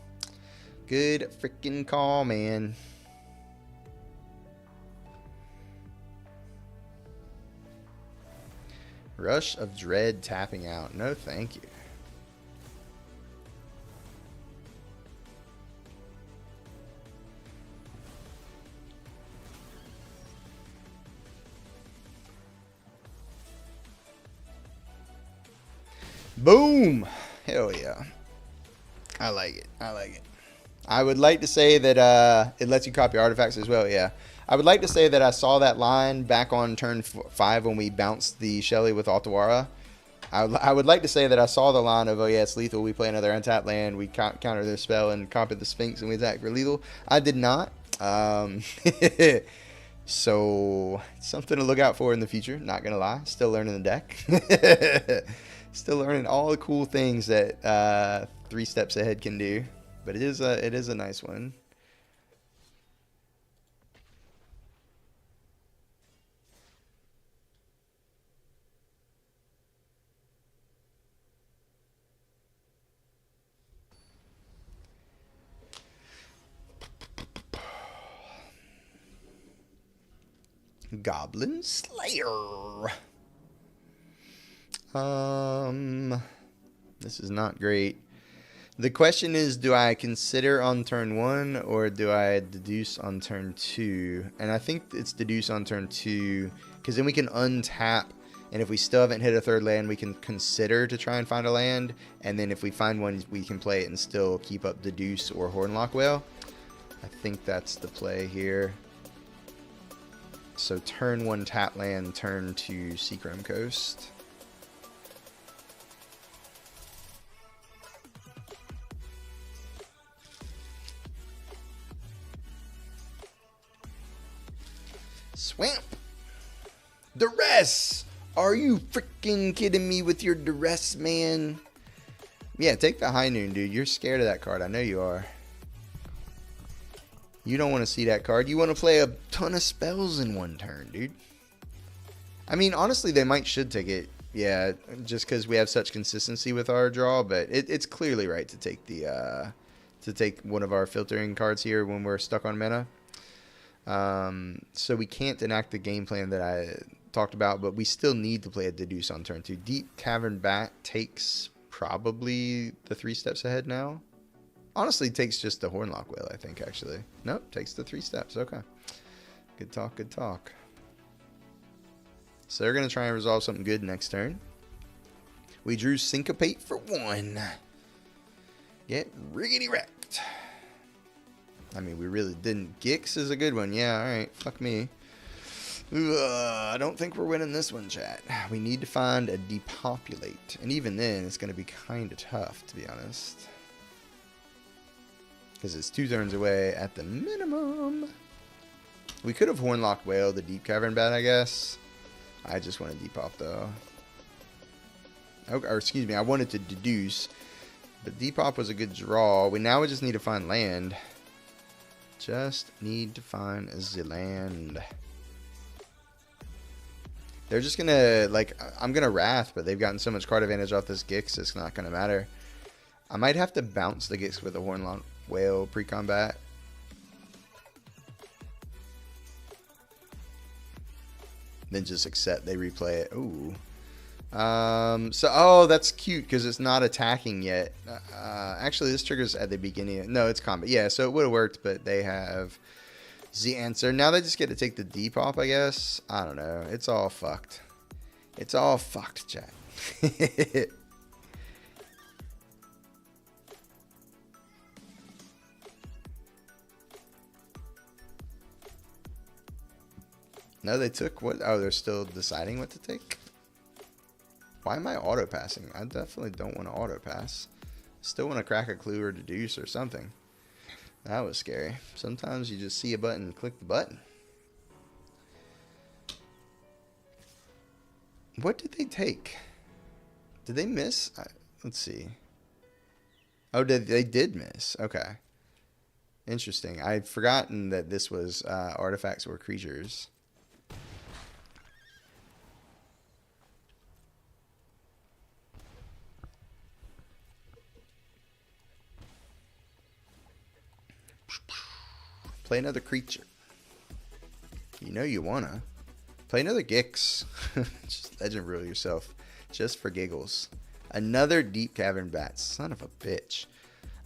Good freaking call, man. Rush of Dread tapping out. No, thank you. Boom! Hell yeah. I like it. I like it. I would like to say that it lets you copy artifacts as well, yeah. I would like to say that I saw that line back on turn 5 when we bounced the Shelly with Altawara. I would like to say that I saw the line of, oh yeah, it's lethal, we play another untapped land, we counter their spell and copy the Sphinx and we attack for lethal. I did not. So, something to look out for in the future, not going to lie. Still learning the deck. Still learning all the cool things that 3 steps ahead can do. But it is a nice one. Goblin Slayer. This is not great. The question is, do I consider on turn 1 or do I deduce on turn 2? And I think it's deduce on turn 2 because then we can untap, and if we still haven't hit a third land, we can consider to try and find a land, and then if we find one, we can play it and still keep up deduce or Hornlock Whale. I think that's the play here. So turn 1 tap land, turn 2 Seachrome Coast. Swamp. Duress. Are you freaking kidding me with your Duress, man? Yeah, take the High Noon, dude. You're scared of that card. I know you are. You don't want to see that card. You want to play a ton of spells in one turn, dude. I mean, honestly, they should take it. Yeah, just because we have such consistency with our draw, but it's clearly right to take the to take one of our filtering cards here when we're stuck on mana. So we can't enact the game plan that I talked about, but we still need to play a deduce on turn 2. Deep Cavern Bat takes probably the 3 steps ahead now. Honestly, takes just the Hornlock Whale, I think, actually. Nope, takes the 3 steps. Okay. Good talk, good talk. So they're going to try and resolve something good next turn. We drew Syncopate for 1. Get riggedy wrecked. I mean, we really didn't. Gix is a good one. Yeah, alright. Fuck me. I don't think we're winning this one, chat. We need to find a depopulate. And even then, it's going to be kind of tough, to be honest. Because it's 2 turns away at the minimum. We could have Hornlock Whale the Deep Cavern Bat, I guess. I just want to depop, though. Or excuse me, I wanted to deduce. But depop was a good draw. Now we just need to find land. Just need to find the land. They're just going to, like, I'm going to Wrath, but they've gotten so much card advantage off this Gix, it's not going to matter. I might have to bounce the Gix with a Hornlock Whale pre-combat. Then just accept they replay it. Ooh. Oh, that's cute because it's not attacking yet. Actually, this triggers at the beginning. No, it's combat. Yeah, so it would have worked, but they have the answer. Now they just get to take the depop, I guess. I don't know. It's all fucked. It's all fucked, chat. No, they took what? Oh, they're still deciding what to take? Why am I auto-passing? I definitely don't want to auto-pass. Still want to crack a clue or deduce or something. That was scary. Sometimes you just see a button and click the button. What did they take? Did they miss? Let's see. Oh, they did miss. Okay. Interesting. I'd forgotten that this was artifacts or creatures. Play another creature. You know you wanna. Play another Gix. Just legend rule yourself. Just for giggles. Another Deep Cavern Bat. Son of a bitch.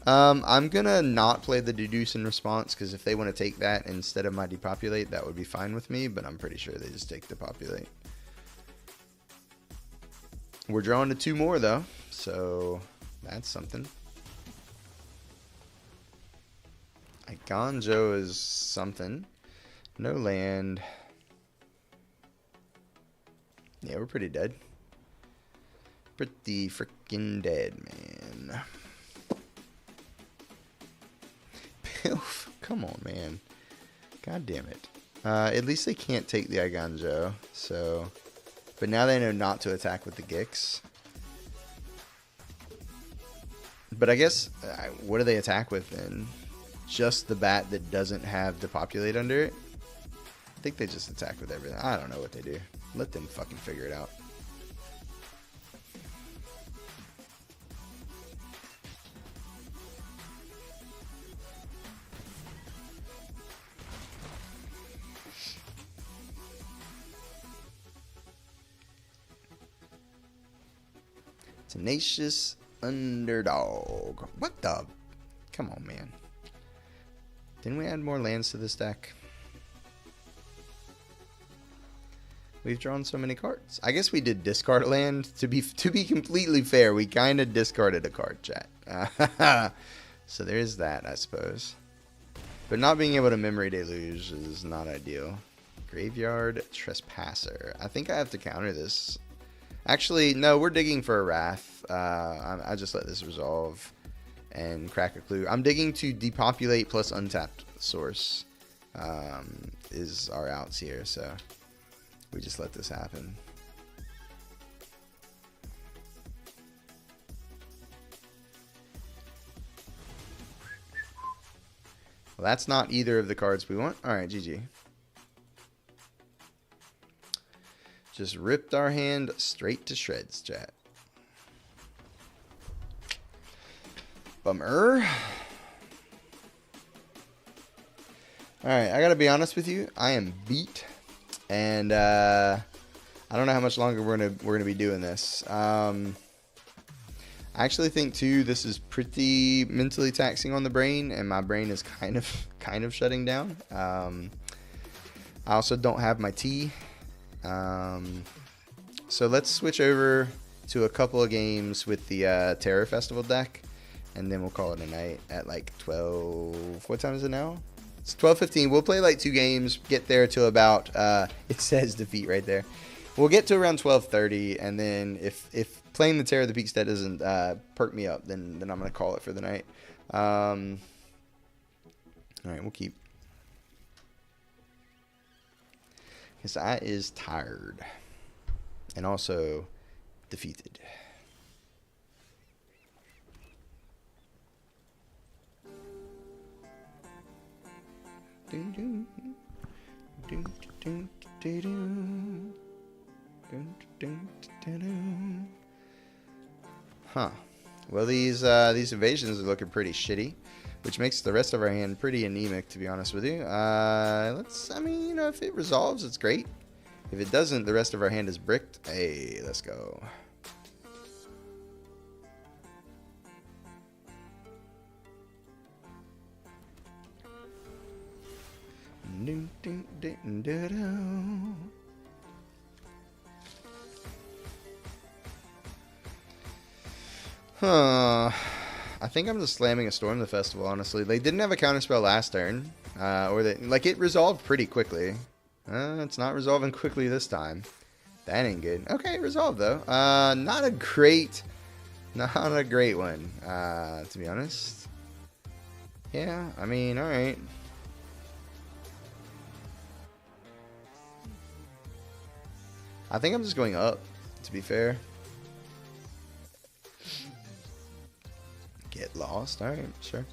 I'm gonna not play the deduce in response, because if they want to take that instead of my depopulate, that would be fine with me, but I'm pretty sure they just take depopulate. We're drawing to 2 more though, so that's something. Iganjo is something. No land. Yeah, we're pretty dead. Pretty freaking dead, man. Pilf. Come on, man. God damn it. At least they can't take the Iganjo. So, but now they know not to attack with the Gix. But I guess, what do they attack with then? Just the bat that doesn't have depopulate under it? I think they just attack with everything. I don't know what they do. Let them fucking figure it out. Tenacious Underdog. What the? Come on, man. Didn't we add more lands to this deck? We've drawn so many cards. I guess we did discard a land. To be completely fair, we kind of discarded a card, chat. So there's that, I suppose. But not being able to Memory Deluge is not ideal. Graveyard Trespasser. I think I have to counter this. Actually, no, we're digging for a Wrath. I just let this resolve and crack a clue. I'm digging to depopulate plus untapped source is our outs here, so we just let this happen. Well, that's not either of the cards we want. Alright, GG. Just ripped our hand straight to shreds, chat. Bummer. Alright, I gotta be honest with you. I am beat. And I don't know how much longer we're gonna be doing this. I actually think too this is pretty mentally taxing on the brain, and my brain is kind of shutting down. I also don't have my tea. So let's switch over to a couple of games with the Terror Festival deck, and then we'll call it a night at like 12. What time is it now? It's 12:15. We'll play like 2 games, get there to about it says defeat right there. We'll get to around 12:30, and then if playing the Terror of the Peaks deck doesn't perk me up, then I'm gonna call it for the night. All right, we'll keep. Because I is tired and also defeated. Huh. Well, these evasions are looking pretty shitty, which makes the rest of our hand pretty anemic, to be honest with you. I mean, you know, if it resolves, it's great. If it doesn't, the rest of our hand is bricked. Hey, let's go. Huh. I think I'm just slamming a Storm the Festival, honestly. They didn't have a counterspell last turn. It resolved pretty quickly. It's not resolving quickly this time. That ain't good. Okay, it resolved though. Not a great one, to be honest. Yeah, I mean, alright. I think I'm just going up, to be fair. Get lost. Alright, sure.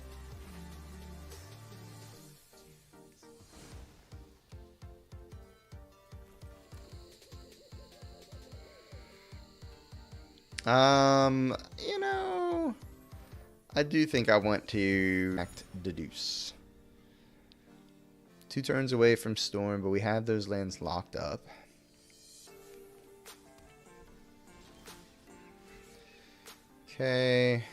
You know, I do think I want to act deduce. 2 turns away from Storm, but we have those lands locked up. Okay.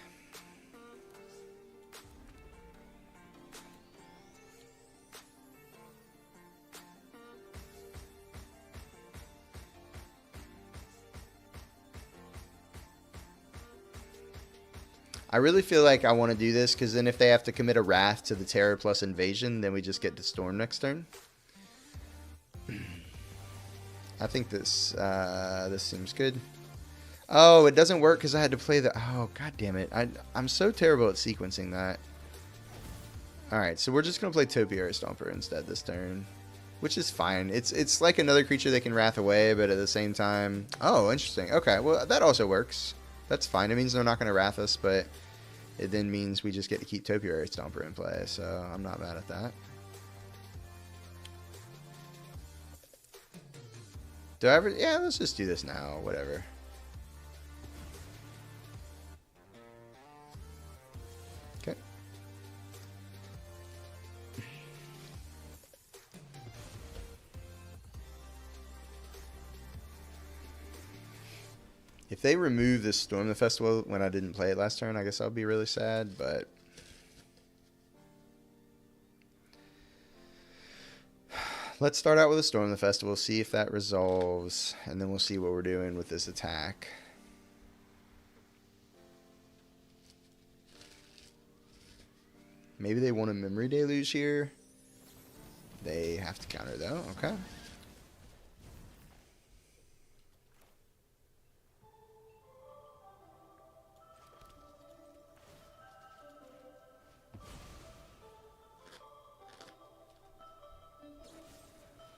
I really feel like I want to do this, because then if they have to commit a Wrath to the Terror plus Invasion, then we just get to Storm next turn. I think this seems good. Oh, it doesn't work because I had to play the... Oh, god damn it. I'm so terrible at sequencing that. Alright, so we're just going to play Topiary Stomper instead this turn, which is fine. It's like another creature they can Wrath away, but at the same time... Oh, interesting. Okay, well, that also works. That's fine. It means they're not going to Wrath us, but it then means we just get to keep Topiary Stomper in play, so I'm not mad at that. Do I ever... Yeah, let's just do this now. Whatever. Okay. If they remove this Storm the Festival when I didn't play it last turn, I guess I'll be really sad, but... Let's start out with a Storm the Festival, see if that resolves, and then we'll see what we're doing with this attack. Maybe they want a Memory Deluge here. They have to counter though, okay.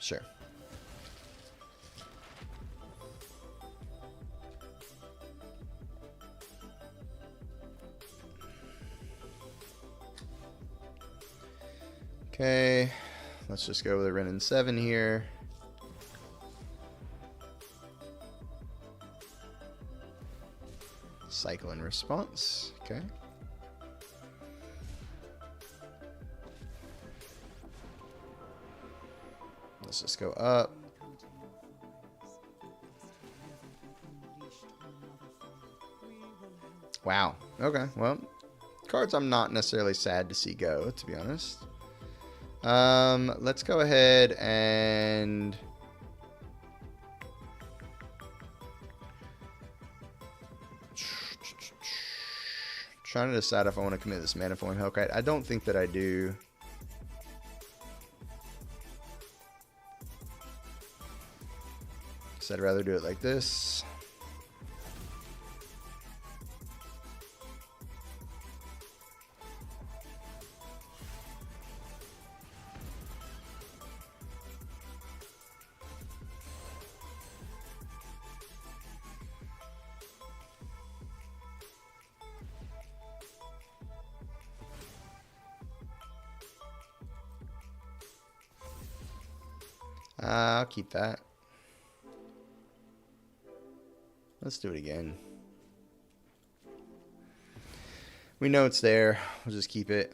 Sure. Okay, let's just go with a Ren and 7 here. Cycle and response, okay. Let's just go up. Wow, okay, well, cards I'm not necessarily sad to see go, to be honest. Let's go ahead and trying to decide if I want to commit this Maniform Hellkite. I don't think that I do. So I'd rather do it like this. I'll keep that. Let's do it again. We know it's there. We'll just keep it.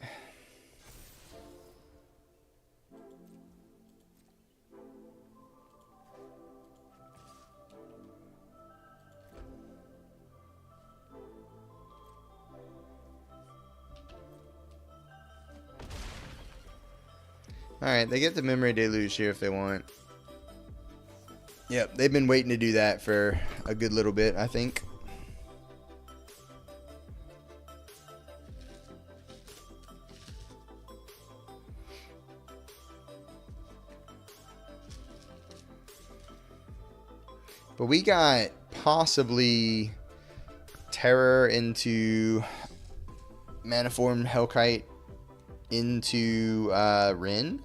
Alright, they get the Memory Deluge here if they want. Yep, they've been waiting to do that for a good little bit, I think. But we got possibly Terror into Maniform Hellkite into Rin.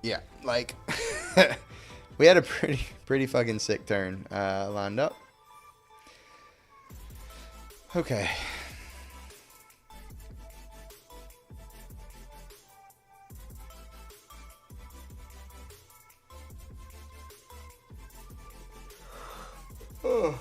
Yeah, like we had a pretty fucking sick turn lined up. Okay. Oh.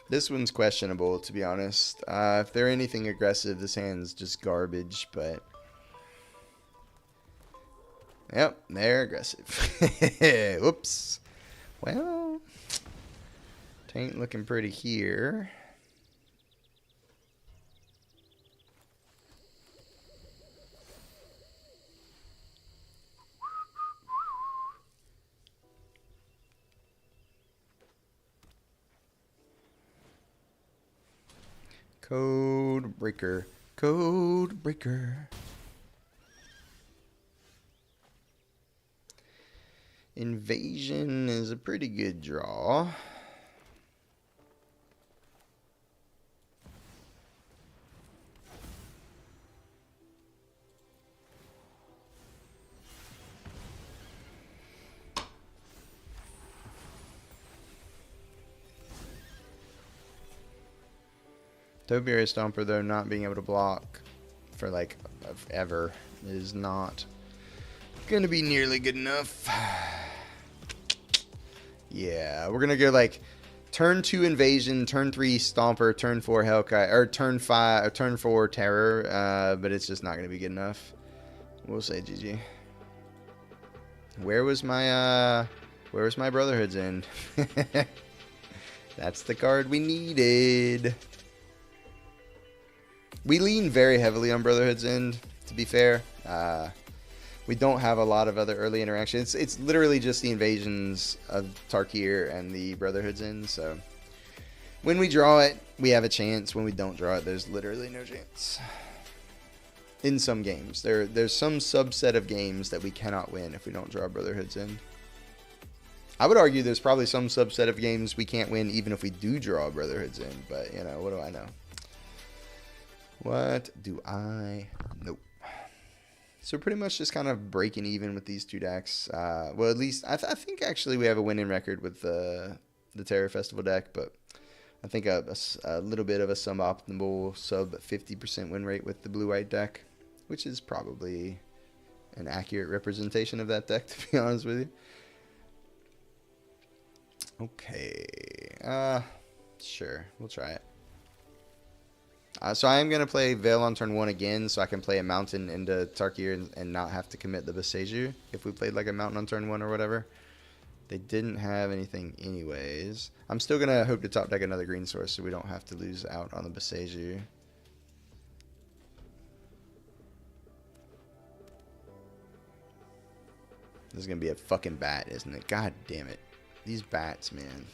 This one's questionable, to be honest. If they're anything aggressive, this hand's just garbage, but... Yep, they're aggressive. Whoops. Well, taint looking pretty here. Code breaker. Code breaker. Invasion is a pretty good draw. Topiary Stomper, though, not being able to block for, like, ever is not going to be nearly good enough. Yeah, we're going to go, like, turn 2 Invasion, turn 3 Stomper, turn 4 Hellkite, or turn 5, or turn 4 Terror, but it's just not going to be good enough. We'll say GG. Where was my Brotherhood's End? That's the card we needed. We lean very heavily on Brotherhood's End, to be fair. We don't have a lot of other early interactions. It's literally just the invasions of Tarkir and the Brotherhood's End, so when we draw it, we have a chance. When we don't draw it, there's literally no chance. In some games. There's some subset of games that we cannot win if we don't draw Brotherhood's End. I would argue there's probably some subset of games we can't win even if we do draw Brotherhood's End, but, you know, what do I know? What do I know? So pretty much just kind of breaking even with these two decks. Well, at least I think actually we have a winning record with the Terror Festival deck, but I think a little bit of a suboptimal sub 50% win rate with the blue-white deck, which is probably an accurate representation of that deck, to be honest with you. Okay. Sure. We'll try it. So I am going to play Veil on turn 1 again, so I can play a Mountain into Tarkir and not have to commit the Beseju if we played like a Mountain on turn 1 or whatever. They didn't have anything anyways. I'm still going to hope to top deck another green source so we don't have to lose out on the Beseju. This is going to be a fucking bat, isn't it? God damn it. These bats, man.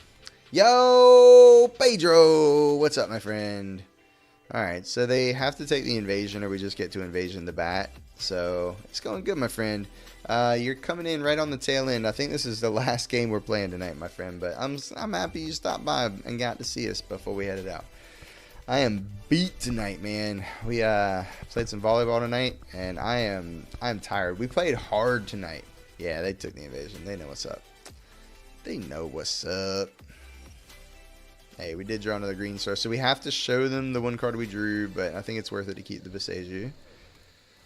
Yo, Pedro! What's up, my friend? Alright, so they have to take the invasion or we just get to invasion the bat. So, it's going good, my friend. You're coming in right on the tail end. I think this is the last game we're playing tonight, my friend. But I'm happy you stopped by and got to see us before we headed out. I am beat tonight, man. We played some volleyball tonight, and I'm tired. We played hard tonight. Yeah, they took the invasion. They know what's up. They know what's up. Hey, we did draw another green source, so we have to show them the one card we drew, but I think it's worth it to keep the Beseju.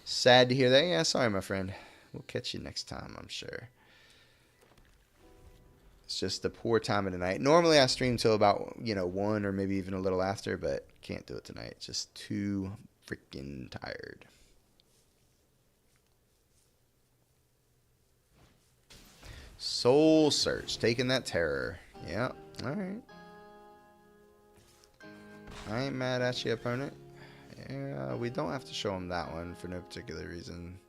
Sad to hear that. Yeah, sorry, my friend. We'll catch you next time, I'm sure. It's just the poor time of the night. Normally I stream till about, 1 or maybe even a little after, but can't do it tonight. Just too freaking tired. Soul Search, taking that terror. Yeah, alright. I ain't mad at you, opponent. Yeah, we don't have to show him that one for no particular reason.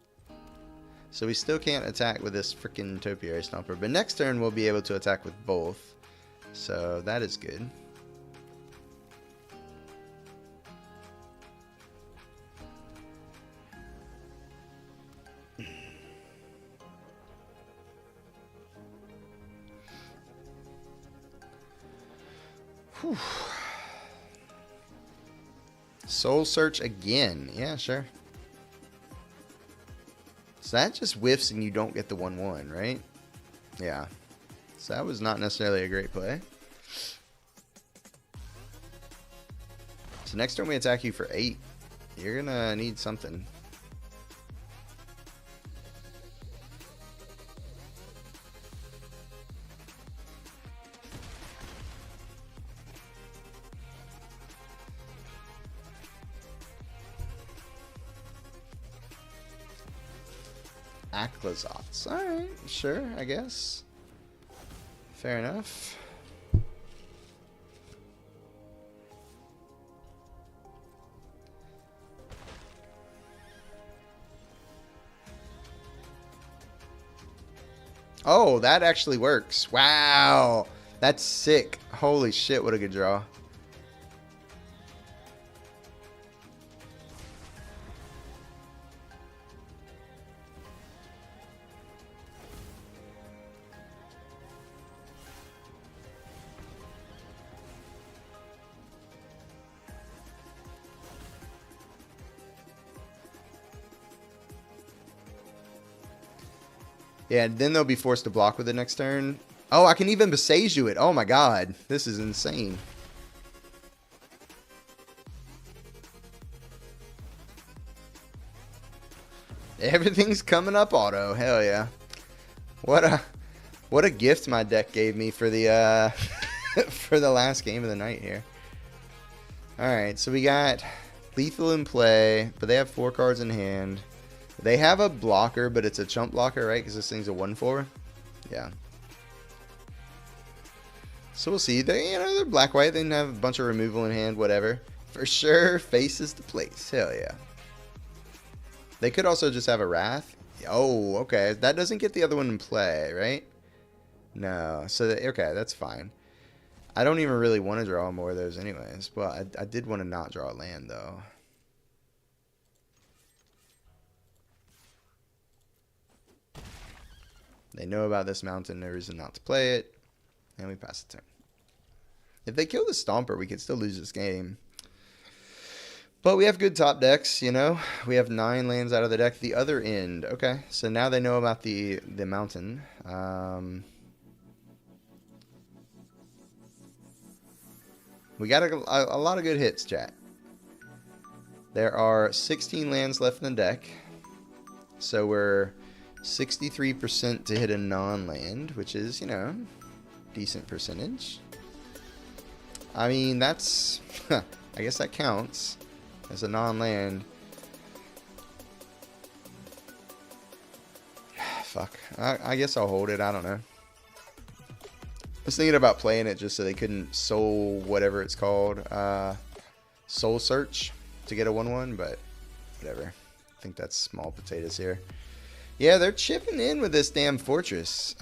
So we still can't attack with this freaking Topiary Stomper, but next turn we'll be able to attack with both. So that is good. Whew. Soul Search again. Yeah, sure. So that just whiffs and you don't get the 1/1, right? Yeah. So that was not necessarily a great play. So next turn we attack you for 8. You're gonna need something. Aclazotz. Alright, sure, I guess. Fair enough. Oh, that actually works. Wow. That's sick. Holy shit, what a good draw. Yeah, then they'll be forced to block with it next turn. Oh, I can even Beseju it. Oh my god. This is insane. Everything's coming up auto. Hell yeah. What a gift my deck gave me for the for the last game of the night here. Alright, so we got lethal in play, but they have 4 cards in hand. They have a blocker, but it's a chump blocker, right? Because this thing's a 1/4. Yeah. So we'll see. They, they're black-white. They have a bunch of removal in hand, whatever. For sure, faces the place. Hell yeah. They could also just have a Wrath. Oh, okay. That doesn't get the other one in play, right? No. So, okay, that's fine. I don't even really want to draw more of those anyways. Well, I did want to not draw a land, though. They know about this mountain. No reason not to play it. And we pass the turn. If they kill the Stomper, we could still lose this game. But we have good top decks, We have 9 lands out of the deck. The other end. Okay, so now they know about the mountain. We got a lot of good hits, chat. There are 16 lands left in the deck. So we're 63% to hit a non-land, which is, decent percentage. I mean, that's... I guess that counts as a non-land. Fuck. I guess I'll hold it. I don't know. I was thinking about playing it just so they couldn't soul whatever it's called. Soul Search to get a 1/1, but whatever. I think that's small potatoes here. Yeah, they're chipping in with this damn fortress.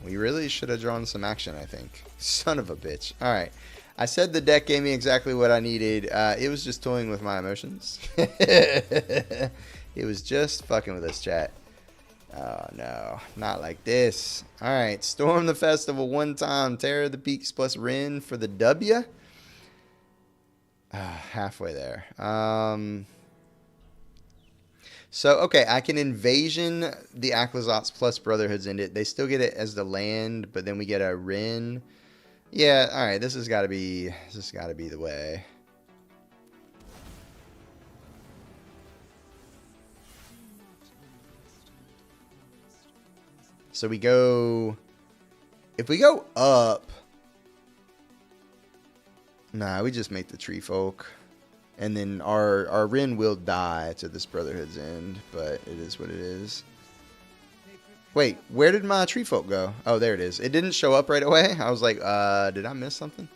We really should have drawn some action, I think. Son of a bitch. Alright. I said the deck gave me exactly what I needed. It was just toying with my emotions. It was just fucking with us, chat. Oh, no. Not like this. Alright. Storm the Festival one time. Terror of the Peaks plus Rin for the W. Halfway there. So, okay, I can Invasion the Aclazotz plus Brotherhoods in it. They still get it as the land, but then we get a Rin. Yeah, alright, this has got to be the way. So we go... If we go up... Nah, we just make the Tree Folk. And then our Rin will die to this Brotherhood's end, but it is what it is. Wait, where did my Tree Folk go? Oh, there it is. It didn't show up right away. I was like, did I miss something?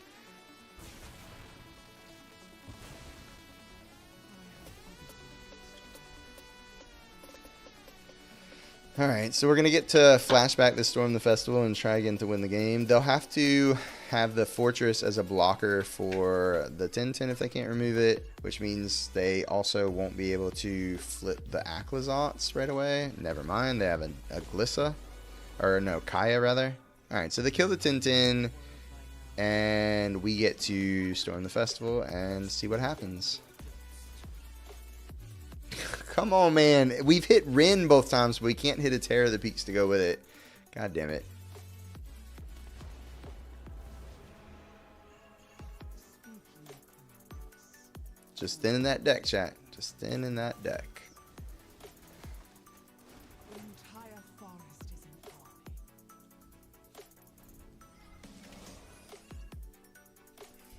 Alright, so we're going to get to flashback the Storm the Festival and try again to win the game. They'll have to have the Fortress as a blocker for the 10/10 if they can't remove it, which means they also won't be able to flip the Aclazotz right away. Never mind, they have a Glissa. Or no, Kaya rather. Alright, so they kill the 10/10 and we get to Storm the Festival and see what happens. Come on, man. We've hit Rin both times, but we can't hit a Terror of the Peaks to go with it. God damn it. Just thinning that deck, chat. Just thinning that deck.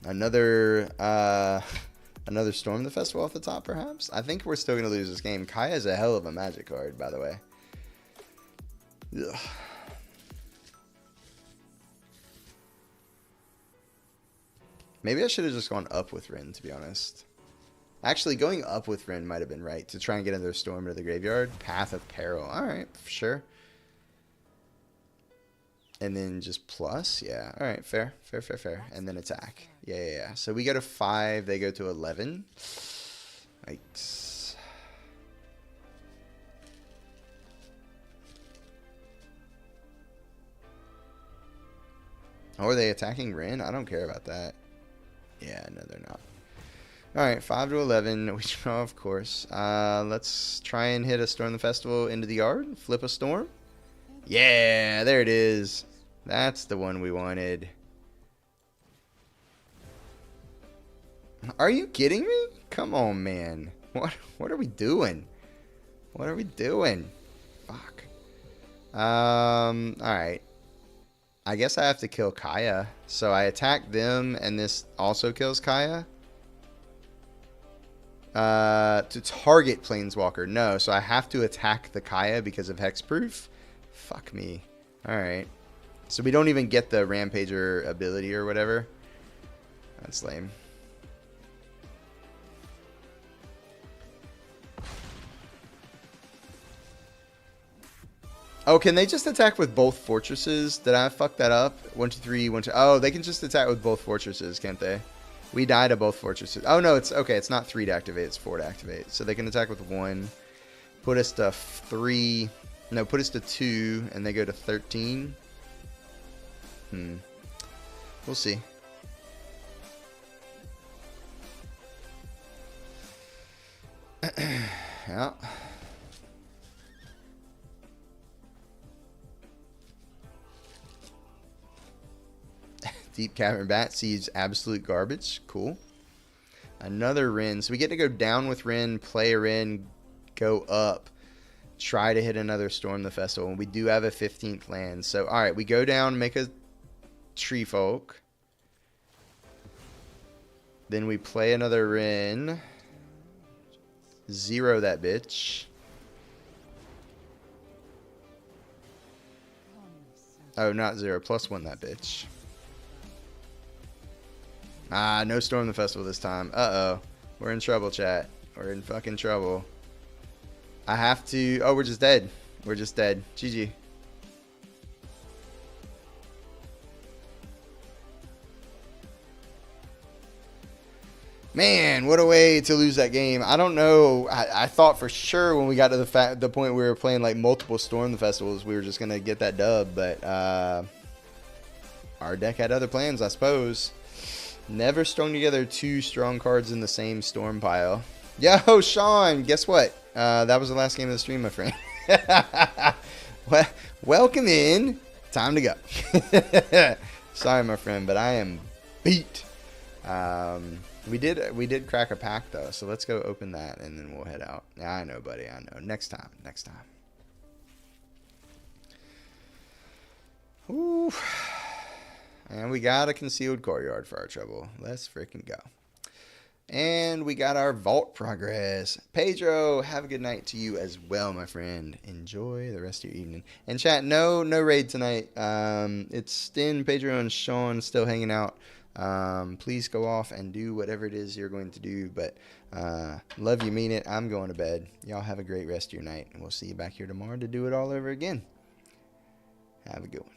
Another Storm the Festival off the top, perhaps? I think we're still going to lose this game. Kaya is a hell of a magic card, by the way. Ugh. Maybe I should have just gone up with Rin, to be honest. Actually, going up with Rin might have been right to try and get another Storm to the graveyard. Path of Peril. Alright, sure. And then just plus? Yeah. Alright, fair. Fair. And then attack. Yeah. So we go to 5. They go to 11. Yikes. Oh, are they attacking Rin? I don't care about that. Yeah, no, they're not. Alright, 5 to 11. We draw, of course. Let's try and hit a Storm the Festival into the yard. Flip a Storm. Yeah, there it is. That's the one we wanted. Are you kidding me? Come on, man. What are we doing? What are we doing? Fuck. Alright. I guess I have to kill Kaya. So I attack them, and this also kills Kaya. To target Planeswalker. No, so I have to attack the Kaya because of Hexproof? Fuck me. Alright. So we don't even get the Rampager ability or whatever. That's lame. Oh, can they just attack with both fortresses? Did I fuck that up? 1, 2, 3, 1, 2. Oh, they can just attack with both fortresses, can't they? We die to both fortresses. Oh, no, it's okay. It's not 3 to activate. It's 4 to activate. So they can attack with 1. Put us to 3. No, put us to 2. And they go to 13. We'll see. Yeah. Deep Cavern Bat sees absolute garbage. Cool. Another Rin. So we get to go down with Rin, play a Rin, go up, try to hit another Storm the Festival. And we do have a 15th land. So, alright, we go down, make a Tree Folk. Then we play another Rin. 0 that bitch. Oh, not 0. +1 that bitch. Ah, no Storm the Festival this time. Uh-oh. We're in trouble, chat. We're in fucking trouble. I have to... Oh, we're just dead. We're just dead. GG. Man, what a way to lose that game. I don't know. I thought for sure when we got to the point we were playing like multiple Storm the Festivals, we were just going to get that dub. But our deck had other plans, I suppose. Never strung together 2 strong cards in the same Storm pile. Yo, Sean, guess what? That was the last game of the stream, my friend. Well, welcome in. Time to go. Sorry, my friend, but I am beat. We did crack a pack, though, so let's go open that, and then we'll head out. Yeah, I know, buddy, I know. Next time. Ooh. And we got a concealed courtyard for our trouble. Let's freaking go. And we got our vault progress. Pedro, have a good night to you as well, my friend. Enjoy the rest of your evening. And chat, no raid tonight. It's Stin, Pedro, and Sean still hanging out. Please go off and do whatever it is you're going to do. But love you, mean it. I'm going to bed. Y'all have a great rest of your night. And we'll see you back here tomorrow to do it all over again. Have a good one.